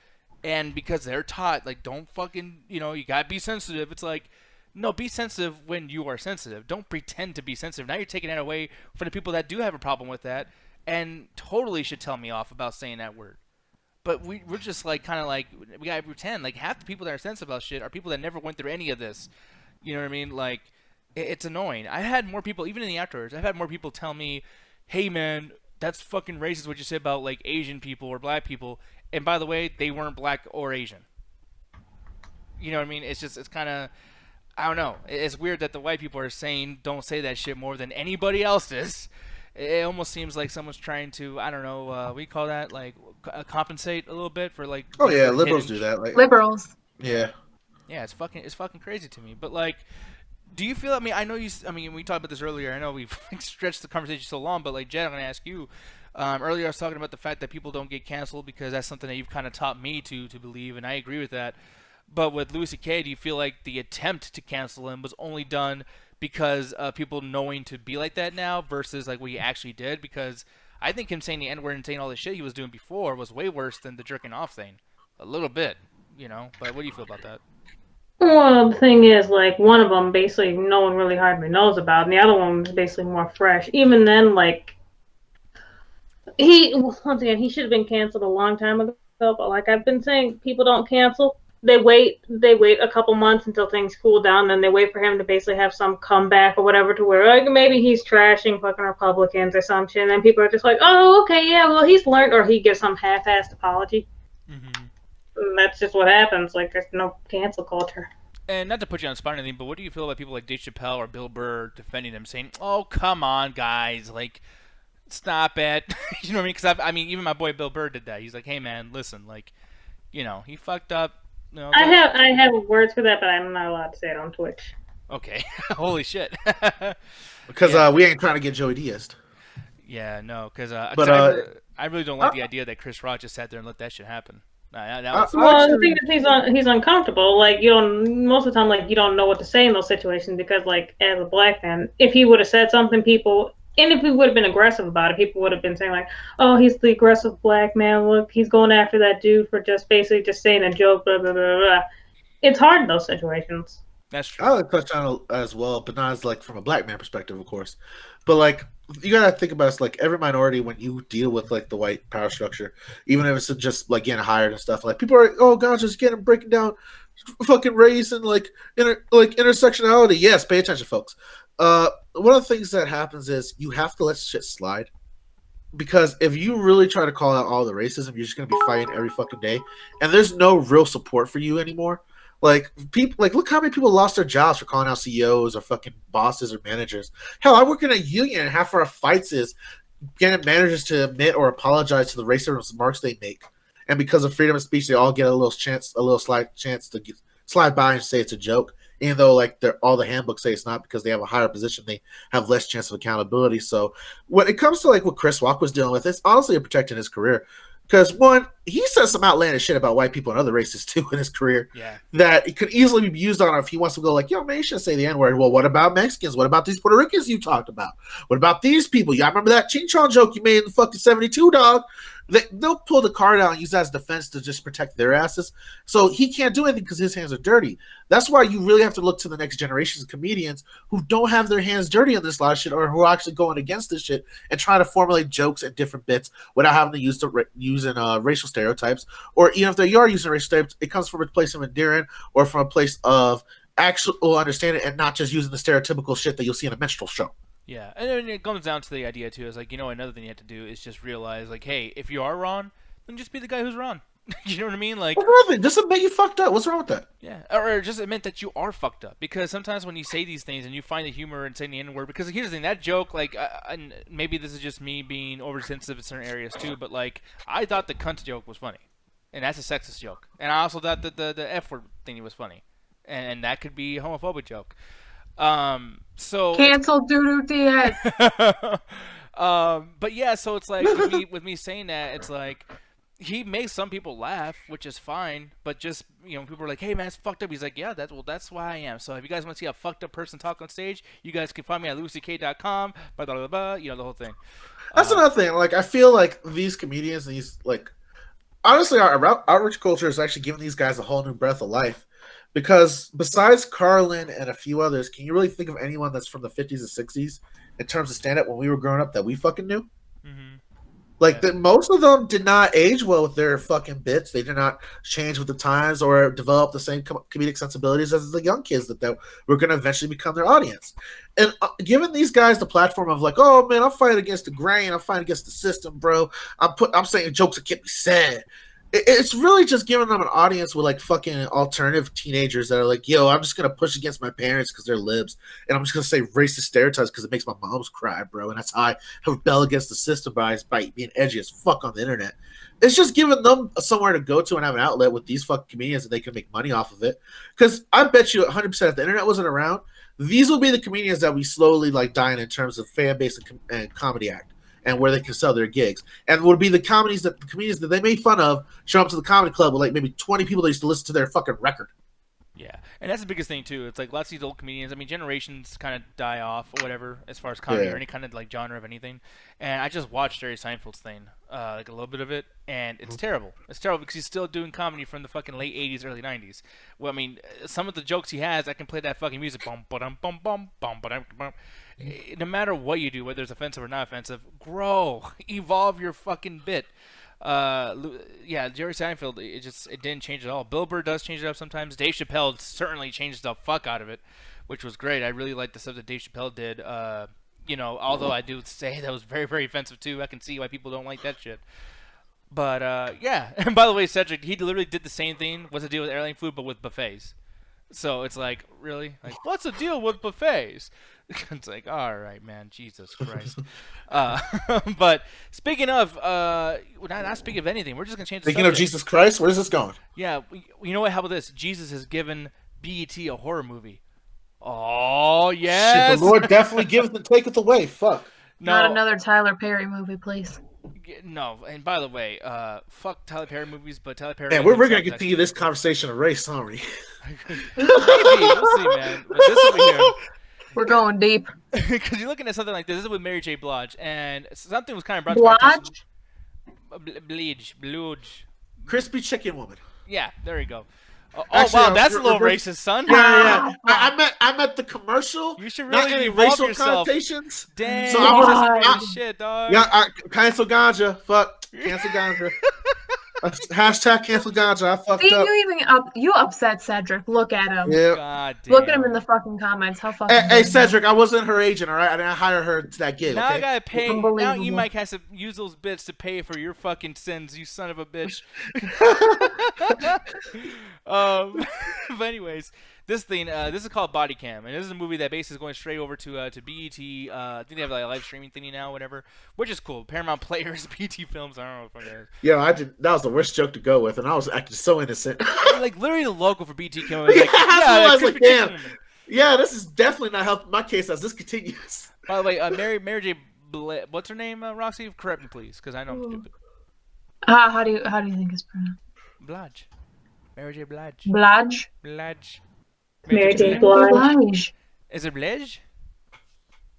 And because they're taught, like, don't fucking, you gotta be sensitive. It's like, no, be sensitive when you are sensitive. Don't pretend to be sensitive. Now you're taking that away from the people that do have a problem with that and totally should tell me off about saying that word. But we're just like, kind of like, we gotta pretend. Like, half the people that are sensitive about shit are people that never went through any of this. You know what I mean? Like, it's annoying. I had more people, even in the afterwards, I've had more people tell me, hey man, that's fucking racist what you said about like Asian people or black people. And by the way, they weren't black or Asian. You know what I mean? It's just it's kind of I don't know. It's weird that the white people are saying don't say that shit more than anybody else is. It almost seems like someone's trying to I don't know we call that like compensate a little bit for like Oh yeah, for liberals hitting do that. Like, Liberals. yeah. yeah, it's fucking crazy to me. But like, do you feel? I mean, I know you. I mean, we talked about this earlier. I know we've stretched the conversation so long, but like, Jed, I'm gonna ask you. Earlier, I was talking about the fact that people don't get canceled because that's something that you've kind of taught me to believe, and I agree with that. But with Louis C.K., do you feel like the attempt to cancel him was only done because people knowing to be like that now versus like what he actually did? Because I think him saying the N-word and saying all the shit he was doing before was way worse than the jerking off thing. A little bit, you know. But what do you feel about that? Well, the thing is, like, one of them basically no one really hardly knows about, and the other one was basically more fresh. Even then, like, once again, he should have been canceled a long time ago. But like I've been saying, people don't cancel. They wait a couple months until things cool down, then they wait for him to basically have some comeback or whatever to where like maybe he's trashing fucking Republicans or some shit, and then people are just like, oh, okay, yeah, well he's learned, or he gives some half-assed apology. Mm-hmm. And that's just what happens. Like there's no cancel culture. And not to put you on the spot or anything, but what do you feel about people like Dave Chappelle or Bill Burr defending him, saying, "Oh, come on, guys, like, stop it." You know what I mean? Because I mean, even my boy Bill Burr did that. He's like, "Hey, man, listen, like, you know, he fucked up." You know, I have words for that, but I'm not allowed to say it on Twitch. Okay. Holy shit. Because Yeah. we ain't trying to get Joey Diaz. Yeah, no, because But I really don't like the idea that Chris Rock just sat there and let that shit happen. That was, Well, the thing is, he's uncomfortable. Like you don't most of the time, like you don't know what to say in those situations because, like, as a black man, if he would have said something, people, and if he would have been aggressive about it, people would have been saying like, "Oh, he's the aggressive black man. Look, he's going after that dude for just basically just saying a joke." Blah blah blah blah. It's hard in those situations. that's true. I would touch on it as well, but not as like from a black man perspective, of course. But like you gotta think about it, like every minority when you deal with like the white power structure, even if it's just like getting hired and stuff. Like people are, oh god, just getting breaking down fucking race and like intersectionality. Yes, pay attention, folks. One of the things that happens is you have to let shit slide. Because if you really try to call out all the racism, you're just gonna be fighting every fucking day, and there's no real support for you anymore. Like people, like look how many people lost their jobs for calling out CEOs or fucking bosses or managers. Hell, I work in a union, and half our fights is getting managers to admit or apologize to the racist remarks they make. And because of freedom of speech, they all get a little chance, a little slight chance to slide by and say it's a joke. Even though like all the handbooks say it's not, because they have a higher position, they have less chance of accountability. So when it comes to like what Chris Rock was dealing with, it's honestly protecting his career. Because one, he says some outlandish shit about white people and other races too in his career. Yeah. That it could easily be used on him if he wants to go like, yo, man, you shouldn't say the N-word. Well, what about Mexicans? What about these Puerto Ricans you talked about? What about these people? Y'all remember that Ching Chong joke you made in the fucking 72, dog? They'll pull the card out and use that as defense to just protect their asses. So he can't do anything because his hands are dirty. That's why you really have to look to the next generations of comedians who don't have their hands dirty on this lot of shit, or who are actually going against this shit and trying to formulate jokes and different bits without having to use racial stereotypes. Or even if they are using racial stereotypes, it comes from a place of endearing or from a place of actual understanding, and not just using the stereotypical shit that you'll see in a minstrel show. Yeah, and then it comes down to the idea too. Is like, you know, another thing you have to do is just realize, like, hey, if you are wrong, then just be the guy who's wrong. You know what I mean? Like, Just admit you fucked up. What's wrong with that? yeah, or just admit that you are fucked up. Because sometimes when you say these things and you find the humor in saying the N word, because here's the thing, that joke, like, and maybe this is just me being oversensitive in certain areas too, but like, I thought the cunt joke was funny, and that's a sexist joke, and I also thought that the F word thing was funny, and that could be a homophobic joke. So Cancel Doodoo Diaz. but yeah, so it's like with me saying that, it's like he makes some people laugh, which is fine. But just, you know, people are like, "Hey man, it's fucked up." He's like, "Yeah, that's why I am." So if you guys want to see a fucked up person talk on stage, you guys can find me at LucyK.com. Blah blah blah blah. You know, the whole thing. That's another thing. Like I feel like these comedians, these like honestly, our outreach culture is actually giving these guys a whole new breath of life. Because besides Carlin and a few others, can you really think of anyone that's from the 50s and 60s in terms of stand-up when we were growing up that we fucking knew? Mm-hmm. Like most of them did not age well with their fucking bits. They did not change with the times or develop the same comedic sensibilities as the young kids that were going to eventually become their audience. And giving these guys the platform of like, oh man, I'm fighting against the grain, I'm fighting against the system, bro. I'm saying jokes that get me sad. It's really just giving them an audience with like fucking alternative teenagers that are like, yo, I'm just gonna push against my parents because they're libs, and I'm just gonna say racist stereotypes because it makes my moms cry, bro, and that's how I rebel against the system by being edgy as fuck on the internet. It's just giving them somewhere to go to and have an outlet with these fucking comedians that they can make money off of it. Because I bet you 100% if the internet wasn't around, these would be the comedians that we slowly like dying in terms of fan base and comedy act and where they can sell their gigs. And would be the comedians that they made fun of show up to the comedy club with like maybe 20 people that used to listen to their fucking record. Yeah, and that's the biggest thing too. It's like lots of these old comedians. I mean, generations kind of die off or whatever as far as comedy or any kind of like genre of anything. And I just watched Jerry Seinfeld's thing, like a little bit of it, and it's terrible. It's terrible because he's still doing comedy from the fucking late '80s, early '90s. Well, I mean, some of the jokes he has, I can play that fucking music, bum bum bum bum bum bum bum. No matter what you do, whether it's offensive or not offensive, grow, evolve your fucking bit. Yeah, Jerry Seinfeld, it didn't change at all. Bill Burr does change it up sometimes. Dave Chappelle certainly changed the fuck out of it, which was great. I really liked the stuff that Dave Chappelle did. Although I do say that was very, very offensive too. I can see why people don't like that shit. But yeah. And by the way, Cedric, he literally did the same thing. What's the deal with airline food, but with buffets? So it's like, really? Like, what's the deal with buffets? It's like, all right, man, Jesus Christ. But speaking of, not speaking of anything, we're just gonna change the Speaking subject. of Jesus Christ, where's this going? Yeah, you know what? How about this? Jesus has given BET a horror movie. Oh yes. Shit, the Lord definitely giveth and taketh away. Fuck. No, Not another Tyler Perry movie, please. no. And by the way, fuck Tyler Perry movies, but Tyler Perry. Man, we're gonna continue this conversation of race, aren't we? Maybe we'll see, man. But this over here. We're going deep. Because you're looking at something like this. This is with Mary J. Blige, and something was kind of brought to my attention. Blige. Crispy chicken woman. Yeah, there you go. Actually, wow, that's a little racist, son. Yeah. I meant the commercial. You should not really any evolve racial yourself. connotations. Damn, So I'm shit, dog. Yeah, cancel ganja. Fuck, cancel ganja. Hashtag cancel ganja. I fucked See, up. you upset Cedric. Look at him. Yeah. God damn. Look at him in the fucking comments. How fucking Hey, Cedric, I wasn't her agent, all right? I didn't hire her to that gig. Now Okay? I gotta pay. Now Unbelievable. you might have to use those bits to pay for your fucking sins, you son of a bitch. But anyways, this thing, this is called Body Cam, and this is a movie that basically is going straight over to BET. I think they have like a live streaming thingy now, whatever, which is cool. Paramount Players, BET Films. I don't know what the fuck that is. Yeah, that was the worst joke to go with, and I was acting so innocent. Like literally, the logo for BET came out. Like, Yeah, I was like, Crispy damn. Chicken. Yeah, this is definitely not helping my case as this continues. By the way, Mary J. What's her name, Roxy? Correct me, please, because I know I'm stupid. How do you think it's pronounced? Blige. Mary J. Blige. Blige. Blige. Mary J. Blige. Blige. Blige. Is it Blige?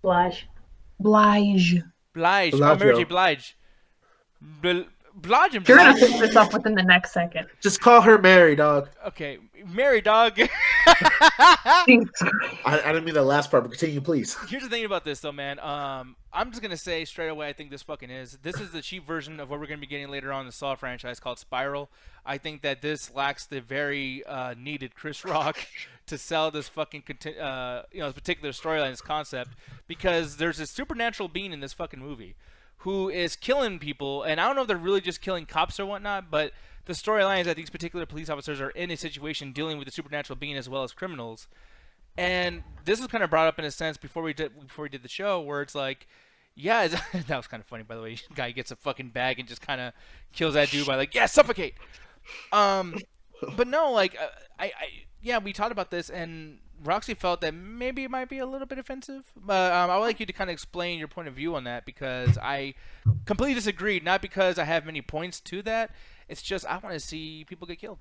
Blige. Blige. Blige. Oh, Bellagio. Mary J. Blige. Blige and You're gonna Blige. pick this up within the next second. Just call her Mary, dog. Okay, Mary, dog. Jesus Christ. I didn't mean the last part, but continue, please. Here's the thing about this, though, man. I'm just gonna say straight away, I think this fucking is. This is the cheap version of what we're gonna be getting later on in the Saw franchise called Spiral. I think that this lacks the very needed Chris Rock to sell this fucking this particular storyline, this concept, because there's a supernatural being in this fucking movie who is killing people, and I don't know if they're really just killing cops or whatnot, but the storyline is that these particular police officers are in a situation dealing with the supernatural being as well as criminals. And this was kind of brought up in a sense before we did the show, where it's like, yeah, that was kind of funny, by the way. Guy gets a fucking bag and just kind of kills that dude by like, yeah, suffocate. But no, like, yeah, we talked about this, and Roxy felt that maybe it might be a little bit offensive. But I would like you to kind of explain your point of view on that, because I completely disagree. Not because I have many points to that. It's just I want to see people get killed.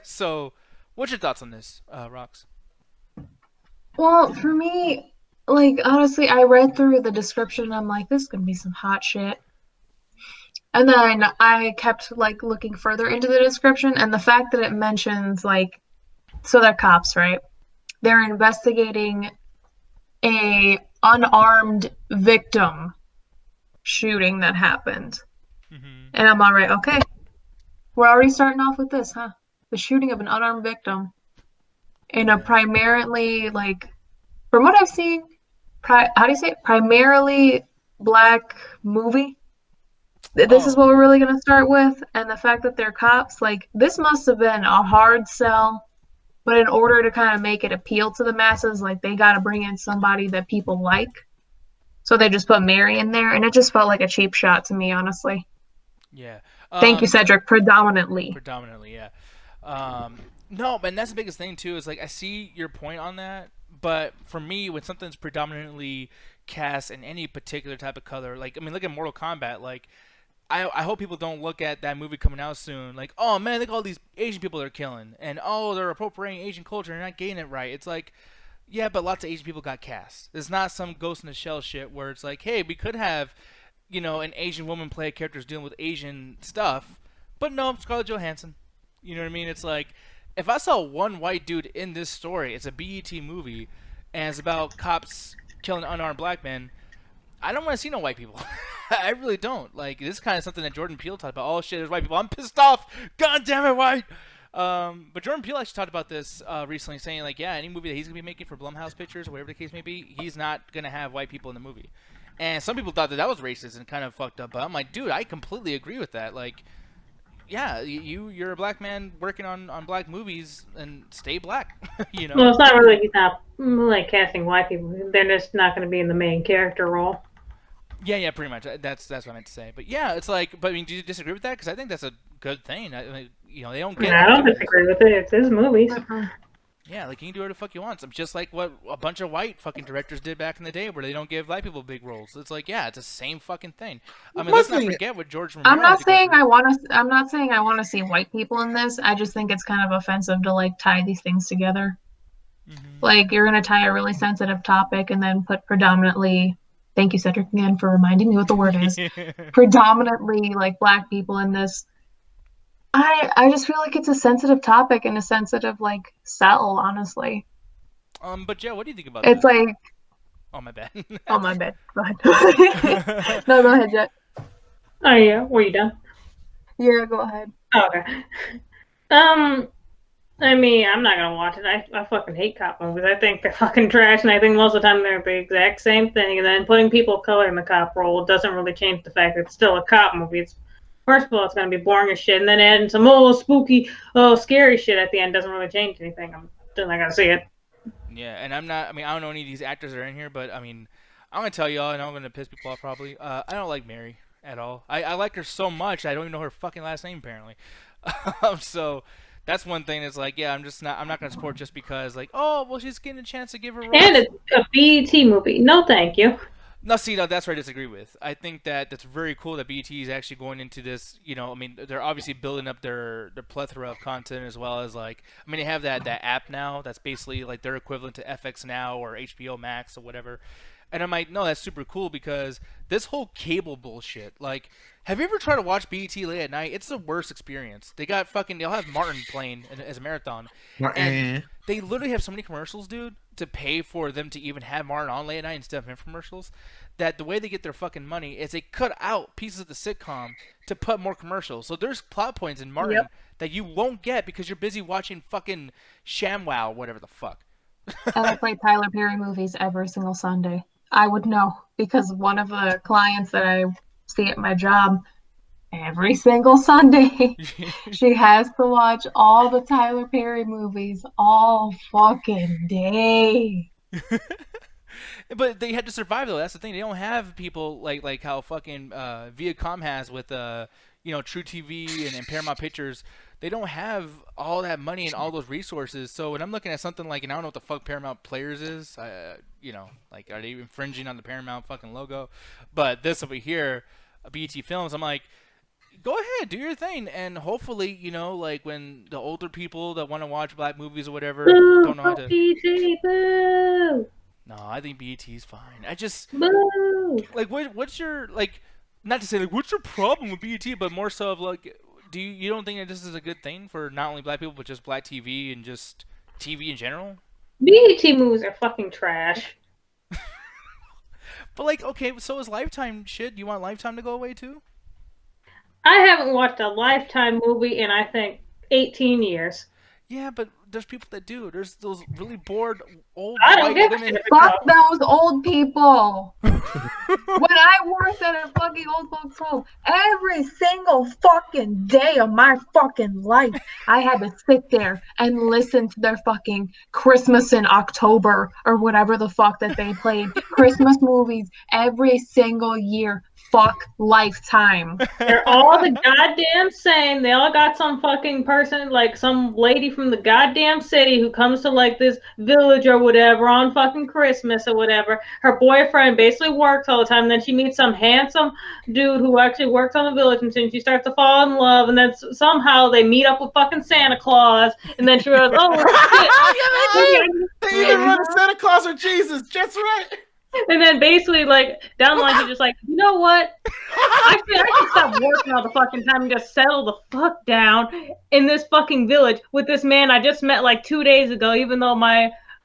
So, what's your thoughts on this, Rox? Well, for me, like, honestly, I read through the description and I'm like, this is gonna be some hot shit. And then I kept, like, looking further into the description, and the fact that it mentions, like, so they're cops, right? They're investigating a unarmed victim shooting that happened. Mm-hmm. And I'm all right, okay. We're already starting off with this, huh? The shooting of an unarmed victim in a Yeah. primarily, like, from what I've seen, how do you say it? Primarily black movie. This is Oh, what we're really going to start with. And the fact that they're cops, like, this must have been a hard sell. But in order to kind of make it appeal to the masses, like, they got to bring in somebody that people like. So they just put Mary in there. And it just felt like a cheap shot to me, honestly. yeah. Thank you, Cedric, predominantly. Predominantly, yeah. No, but that's the biggest thing too. Is like I see your point on that, but for me, when something's predominantly cast in any particular type of color, like I mean, look at Mortal Kombat. Like I hope people don't look at that movie coming out soon. Like, oh man, look at all these Asian people they're killing, and oh, they're appropriating Asian culture and not getting it right. It's like, yeah, but lots of Asian people got cast. It's not some Ghost in the Shell shit where it's like, hey, we could have, an Asian woman play characters dealing with Asian stuff, but no, Scarlett Johansson. You know what I mean? It's like, if I saw one white dude in this story, it's a BET movie, and it's about cops killing unarmed black men. I don't want to see no white people. I really don't. Like, this is kind of something that Jordan Peele talked about. Oh shit, there's white people. I'm pissed off. God damn it, white. But Jordan Peele actually talked about this recently, saying like, yeah, any movie that he's gonna be making for Blumhouse Pictures or whatever the case may be, he's not gonna have white people in the movie. And some people thought that that was racist and kind of fucked up. But I'm like, dude, I completely agree with that. Like, yeah, you're a black man working on black movies and stay black. Well, it's not really, he's not like casting white people. They're just not going to be in the main character role. Yeah, pretty much. That's what I meant to say. But yeah, it's like, but I mean, do you disagree with that? Because I think that's a good thing. I mean, they don't get. I don't disagree with it. It's his movies. Yeah, like he can do whatever the fuck he wants. It's just like what a bunch of white fucking directors did back in the day, where they don't give black people big roles. It's like, yeah, it's the same fucking thing. I mean, let's not forget what George Romero. I'm not saying I want to. I'm not saying I want to see white people in this. I just think it's kind of offensive to like tie these things together. Mm-hmm. Like you're gonna tie a really sensitive topic and then put predominantly. Thank you, Cedric, again for reminding me what the word is. Predominantly like black people in this. I just feel like it's a sensitive topic and a sensitive like sell, honestly. But Joe, what do you think about it's that? Like oh my bad. Oh my bad. Go ahead. No, go ahead, Jet. Oh yeah, were you done? Yeah, go ahead. Oh, okay. I mean, I'm not gonna watch it. I fucking hate cop movies. I think they're fucking trash, and I think most of the time they're the exact same thing. And then putting people of color in the cop role doesn't really change the fact that it's still a cop movie. It's First of all, it's going to be boring as shit, and then adding some spooky, scary shit at the end doesn't really change anything. I'm still not going to see it. Yeah, and I don't know any of these actors that are in here, but I mean, I'm going to tell y'all, and I'm going to piss people off probably. I don't like Mary at all. I like her so much, I don't even know her fucking last name, apparently. So that's one thing that's like, yeah, I'm not going to support just because, like, oh, well, she's getting a chance to give her roles. And it's a BET movie. No, thank you. No, see, that's where I disagree with. I think that's very cool that BET is actually going into this. I mean, they're obviously building up their plethora of content as well as like, I mean, they have that app now that's basically like their equivalent to FX Now or HBO Max or whatever. And I'm like, no, that's super cool because this whole cable bullshit. Like, have you ever tried to watch BET late at night? It's the worst experience. They'll have Martin playing as a marathon, and they literally have so many commercials, dude, to pay for them to even have Martin on late at night instead of infomercials. That the way they get their fucking money is they cut out pieces of the sitcom to put more commercials. So there's plot points in Martin that you won't get because you're busy watching fucking ShamWow, whatever the fuck. And I play Tyler Perry movies every single Sunday. I would know because one of the clients that I see at my job every single Sunday, she has to watch all the Tyler Perry movies all fucking day. But they had to survive though. That's the thing. They don't have people like how fucking Viacom has with True TV and Paramount Pictures. They don't have all that money and all those resources. So when I'm looking at something like, and I don't know what the fuck Paramount Players is, like are they infringing on the Paramount fucking logo? But this over here, BET Films, I'm like, go ahead, do your thing, and hopefully, like when the older people that want to watch black movies or whatever don't know how to. BET, boo! No, I think BET's fine. I just boo! Like what's your like, not to say like what's your problem with BET, but more so of like, do you don't think that this is a good thing for not only black people but just black TV and just TV in general? BET movies are fucking trash. But like, okay, so is Lifetime shit? Do you want Lifetime to go away too? I haven't watched a Lifetime movie in, I think, 18 years. Yeah, but there's people that do. There's those really bored old I don't white give a women. shit if Fuck it's those old people. When I worked at a fucking old folks home, every single fucking day of my fucking life, I had to sit there and listen to their fucking Christmas in October or whatever the fuck that they played. Christmas movies every single year. Fuck Lifetime. They're all the goddamn same. They all got some fucking person, like some lady from the goddamn city who comes to like this village or whatever on fucking Christmas or whatever. Her boyfriend basically works all the time. Then she meets some handsome dude who actually works on the village, and she starts to fall in love. And then somehow they meet up with fucking Santa Claus. And then she goes, "Oh shit!" They either run to Santa Claus or Jesus. That's right. And then basically, like, down the line, she's just like, you know what? I should stop working all the fucking time and just settle the fuck down in this fucking village with this man I just met like 2 days ago, even though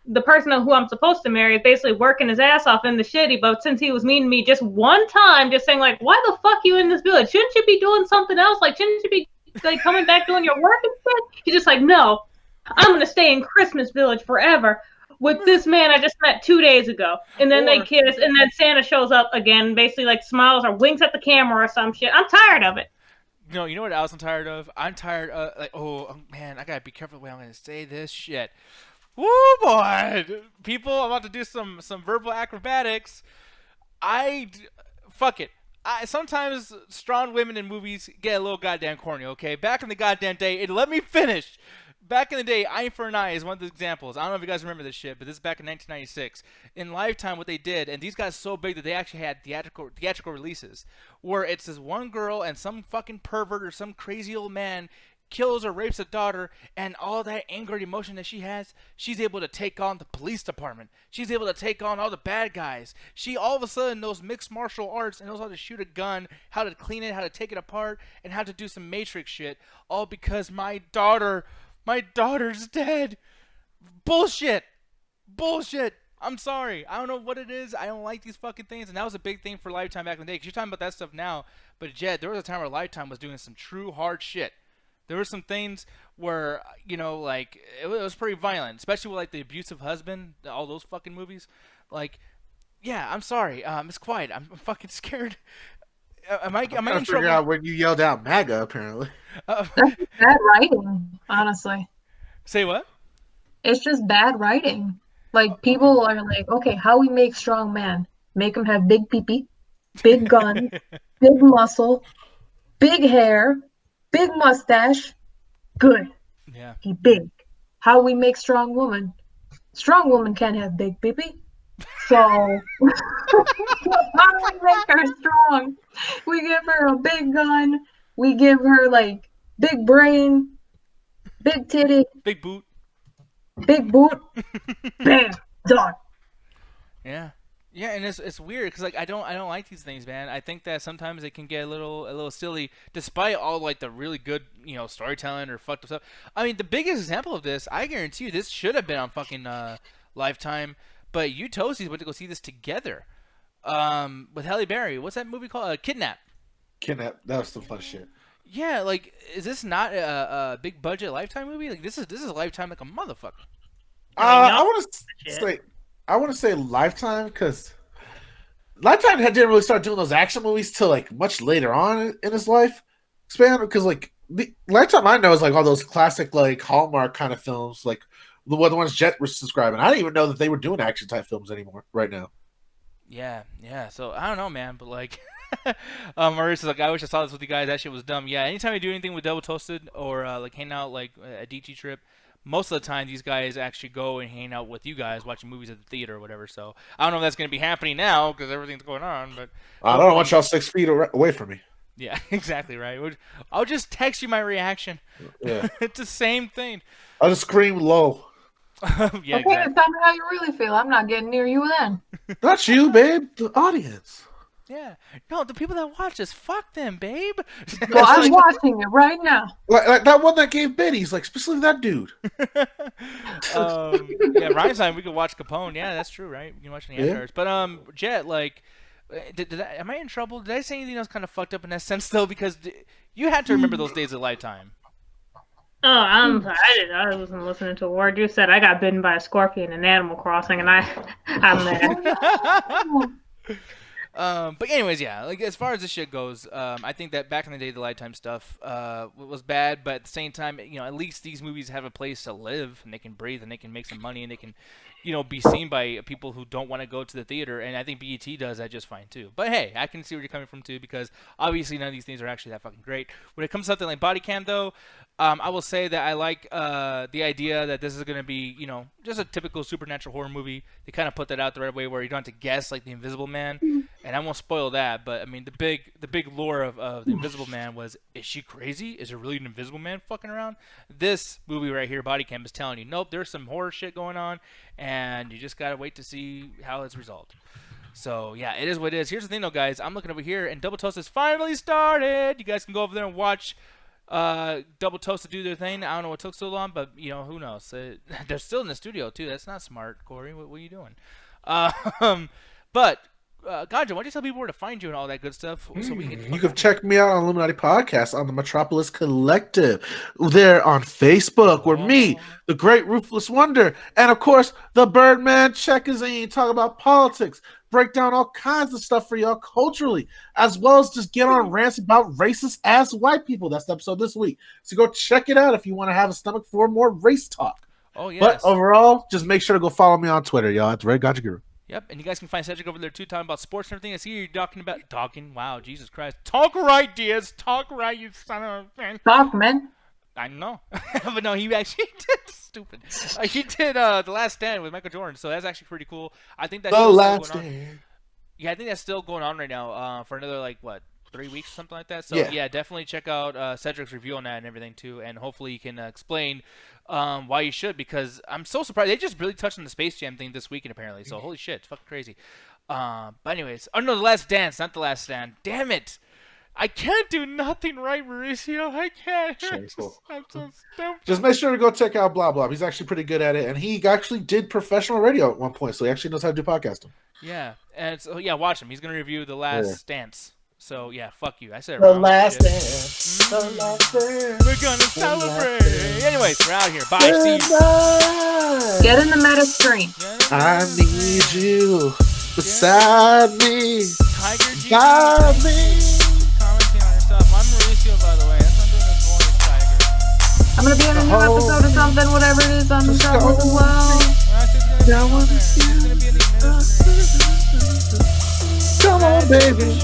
the person who I'm supposed to marry is basically working his ass off in the shitty. But since he was mean to me just one time, just saying, like, why the fuck you in this village? Shouldn't you be doing something else? Like, shouldn't you be like coming back doing your work and shit? He's just like, no, I'm going to stay in Christmas Village forever with this man I just met 2 days ago. And then they kiss, and then Santa shows up again, basically like smiles or winks at the camera or some shit. I'm tired of it. No, you know what else I'm tired of? I'm tired of, like, oh, man, I gotta be careful the way I'm gonna say this shit. Woo, boy! People, I'm about to do some verbal acrobatics. Fuck it. Sometimes strong women in movies get a little goddamn corny, okay? Back in the goddamn day, and let me finish. Back in the day, Eye for an Eye is one of the examples. I don't know if you guys remember this shit, but this is back in 1996. In Lifetime, what they did, and these guys so big that they actually had theatrical releases, where it's this one girl and some fucking pervert or some crazy old man kills or rapes a daughter, and all that anger and emotion that she has, she's able to take on the police department. She's able to take on all the bad guys. She all of a sudden knows mixed martial arts and knows how to shoot a gun, how to clean it, how to take it apart, and how to do some Matrix shit, all because my daughter's dead. Bullshit. I'm sorry. I don't know what it is. I don't like these fucking things. And that was a big thing for Lifetime back in the day. Because you're talking about that stuff now. But Jed, there was a time where Lifetime was doing some true hard shit. There were some things where, like, it was pretty violent. Especially with, like, the abusive husband. All those fucking movies. Like, yeah, I'm sorry. It's quiet. I'm fucking scared. Am I in trouble? Figure out when you yelled out MAGA, apparently. That's bad writing, honestly. Say what? It's just bad writing. Like, people are like, okay, how we make strong men? Make them have big pee-pee, big gun, big muscle, big hair, big mustache. Good. Yeah. He big. How we make strong woman? Strong woman can't have big pee-pee. So, how do we make her strong? We give her a big gun. We give her, like, big brain, big titty, Big boot. big boot. Bam, done. Yeah, and it's weird because, like, I don't like these things, man. I think that sometimes it can get a little silly, despite all, like, the really good storytelling or fucked up stuff. I mean, the biggest example of this, I guarantee you, this should have been on fucking Lifetime, but you toasties went to go see this together, with Halle Berry. What's that movie called? Kidnap. Kidnap. That was some fun shit. Yeah, like, is this not a big budget Lifetime movie? Like, this is Lifetime like a motherfucker. I want to say Lifetime because Lifetime didn't really start doing those action movies till like much later on in his life span. Because like the Lifetime I know is like all those classic like Hallmark kind of films, like the ones Jet was describing. I didn't even know that they were doing action type films anymore right now. Yeah. So I don't know, man, but like, Maurice is like, I wish I saw this with you guys. That shit was dumb. Yeah, anytime you do anything with Double Toasted or like hang out like a DT trip, most of the time these guys actually go and hang out with you guys watching movies at the theater or whatever. So I don't know if that's gonna be happening now because everything's going on. But I don't want y'all 6 feet away from me. Yeah, exactly right. I'll just text you my reaction. Yeah, It's the same thing. I'll just scream low. Yeah, Okay, exactly. tell me how you really feel. I'm not getting near you then. Not you, babe. The audience. Yeah. No, the people that watch this, fuck them, babe. Well, I'm watching it right now. Like that one that gave biddies, like specifically that dude. Yeah, Ryan's time we could watch Capone. Yeah, that's true, right? We can watch the Yeah. Antards. But Jet, like, Am I in trouble? Did I say anything else kind of fucked up in that sense though? Because you had to remember those days of Lifetime. Oh, I'm sorry. I wasn't listening to a word you said. I got bitten by a scorpion in Animal Crossing, and I'm mad. But anyways, yeah. Like as far as this shit goes, I think that back in the day, the Lifetime stuff was bad, but at the same time, at least these movies have a place to live, and they can breathe, and they can make some money, and they can, be seen by people who don't want to go to the theater. And I think BET does that just fine too. But hey, I can see where you're coming from too, because obviously none of these things are actually that fucking great. When it comes to something like Body Cam, though, I will say that I like the idea that this is going to be, just a typical supernatural horror movie. They kind of put that out the right way where you don't have to guess like the Invisible Man. And I won't spoil that, but I mean the big lore of the Invisible Man was, is she crazy? Is there really an Invisible Man fucking around? This movie right here, Body Cam, is telling you, nope, there's some horror shit going on, and you just gotta wait to see how it's resolved. So yeah, it is what it is. Here's the thing though, guys. I'm looking over here, and Double Toast has finally started. You guys can go over there and watch Double Toast to do their thing. I don't know what took so long, but who knows? They're still in the studio too. That's not smart, Corey. What are you doing? But Ganja, why don't you tell people where to find you and all that good stuff? So we can you can check me out on Illuminati Podcast on the Metropolis Collective. There on Facebook, where me, the Great Ruthless Wonder, and of course the Birdman Checkazine talk about politics, break down all kinds of stuff for y'all culturally, as well as just get on rants about racist ass white people. That's the episode this week. So go check it out if you want to have a stomach for more race talk. Oh yes. But overall, just make sure to go follow me on Twitter, y'all. It's Red Ganja Guru. Yep, and you guys can find Cedric over there too, talking about sports and everything. I see you're talking. Wow, Jesus Christ, talk right, Diaz, talk right, you son of a man. Talk, man. I know, but no, he actually did. Stupid. He did The Last Stand with Michael Jordan, so that's actually pretty cool. I think that's The Last Stand. Yeah, I think that's still going on right now for another 3 weeks or something like that. So yeah, definitely check out Cedric's review on that and everything too, and hopefully he can explain why you should, because I'm so surprised. They just really touched on the Space Jam thing this weekend apparently, so holy shit, it's fucking crazy. But anyways, oh no, The Last Dance, not The Last Stand. Damn it. I can't do nothing right, Mauricio. I can't. I'm so stupid. Just make sure to go check out Blah Blah. He's actually pretty good at it, and he actually did professional radio at one point, so he actually knows how to do podcasting. Yeah, and so watch him. He's gonna review The Last Dance. So yeah, fuck you. I said it The wrong. Last Dance. The Last Dance. We're gonna celebrate. Anyways, we're out here. Bye, Steve. Get in the meta screen. I need you beside me. Tiger G. Beside me. Commenting on yourself. I'm Mauricio, by the way. That's not doing this voice, Tiger. I'm gonna be in a new episode or something, whatever it is on the show as well. Come on, baby.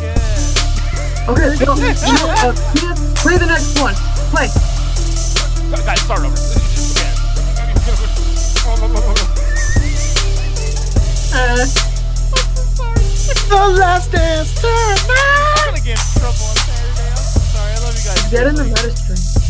Okay, go. Play the next one. Play. Guys, start over. The Last Dance. I'm gonna get in trouble on Saturday. I'm sorry. I love you guys. Get in the meta stream.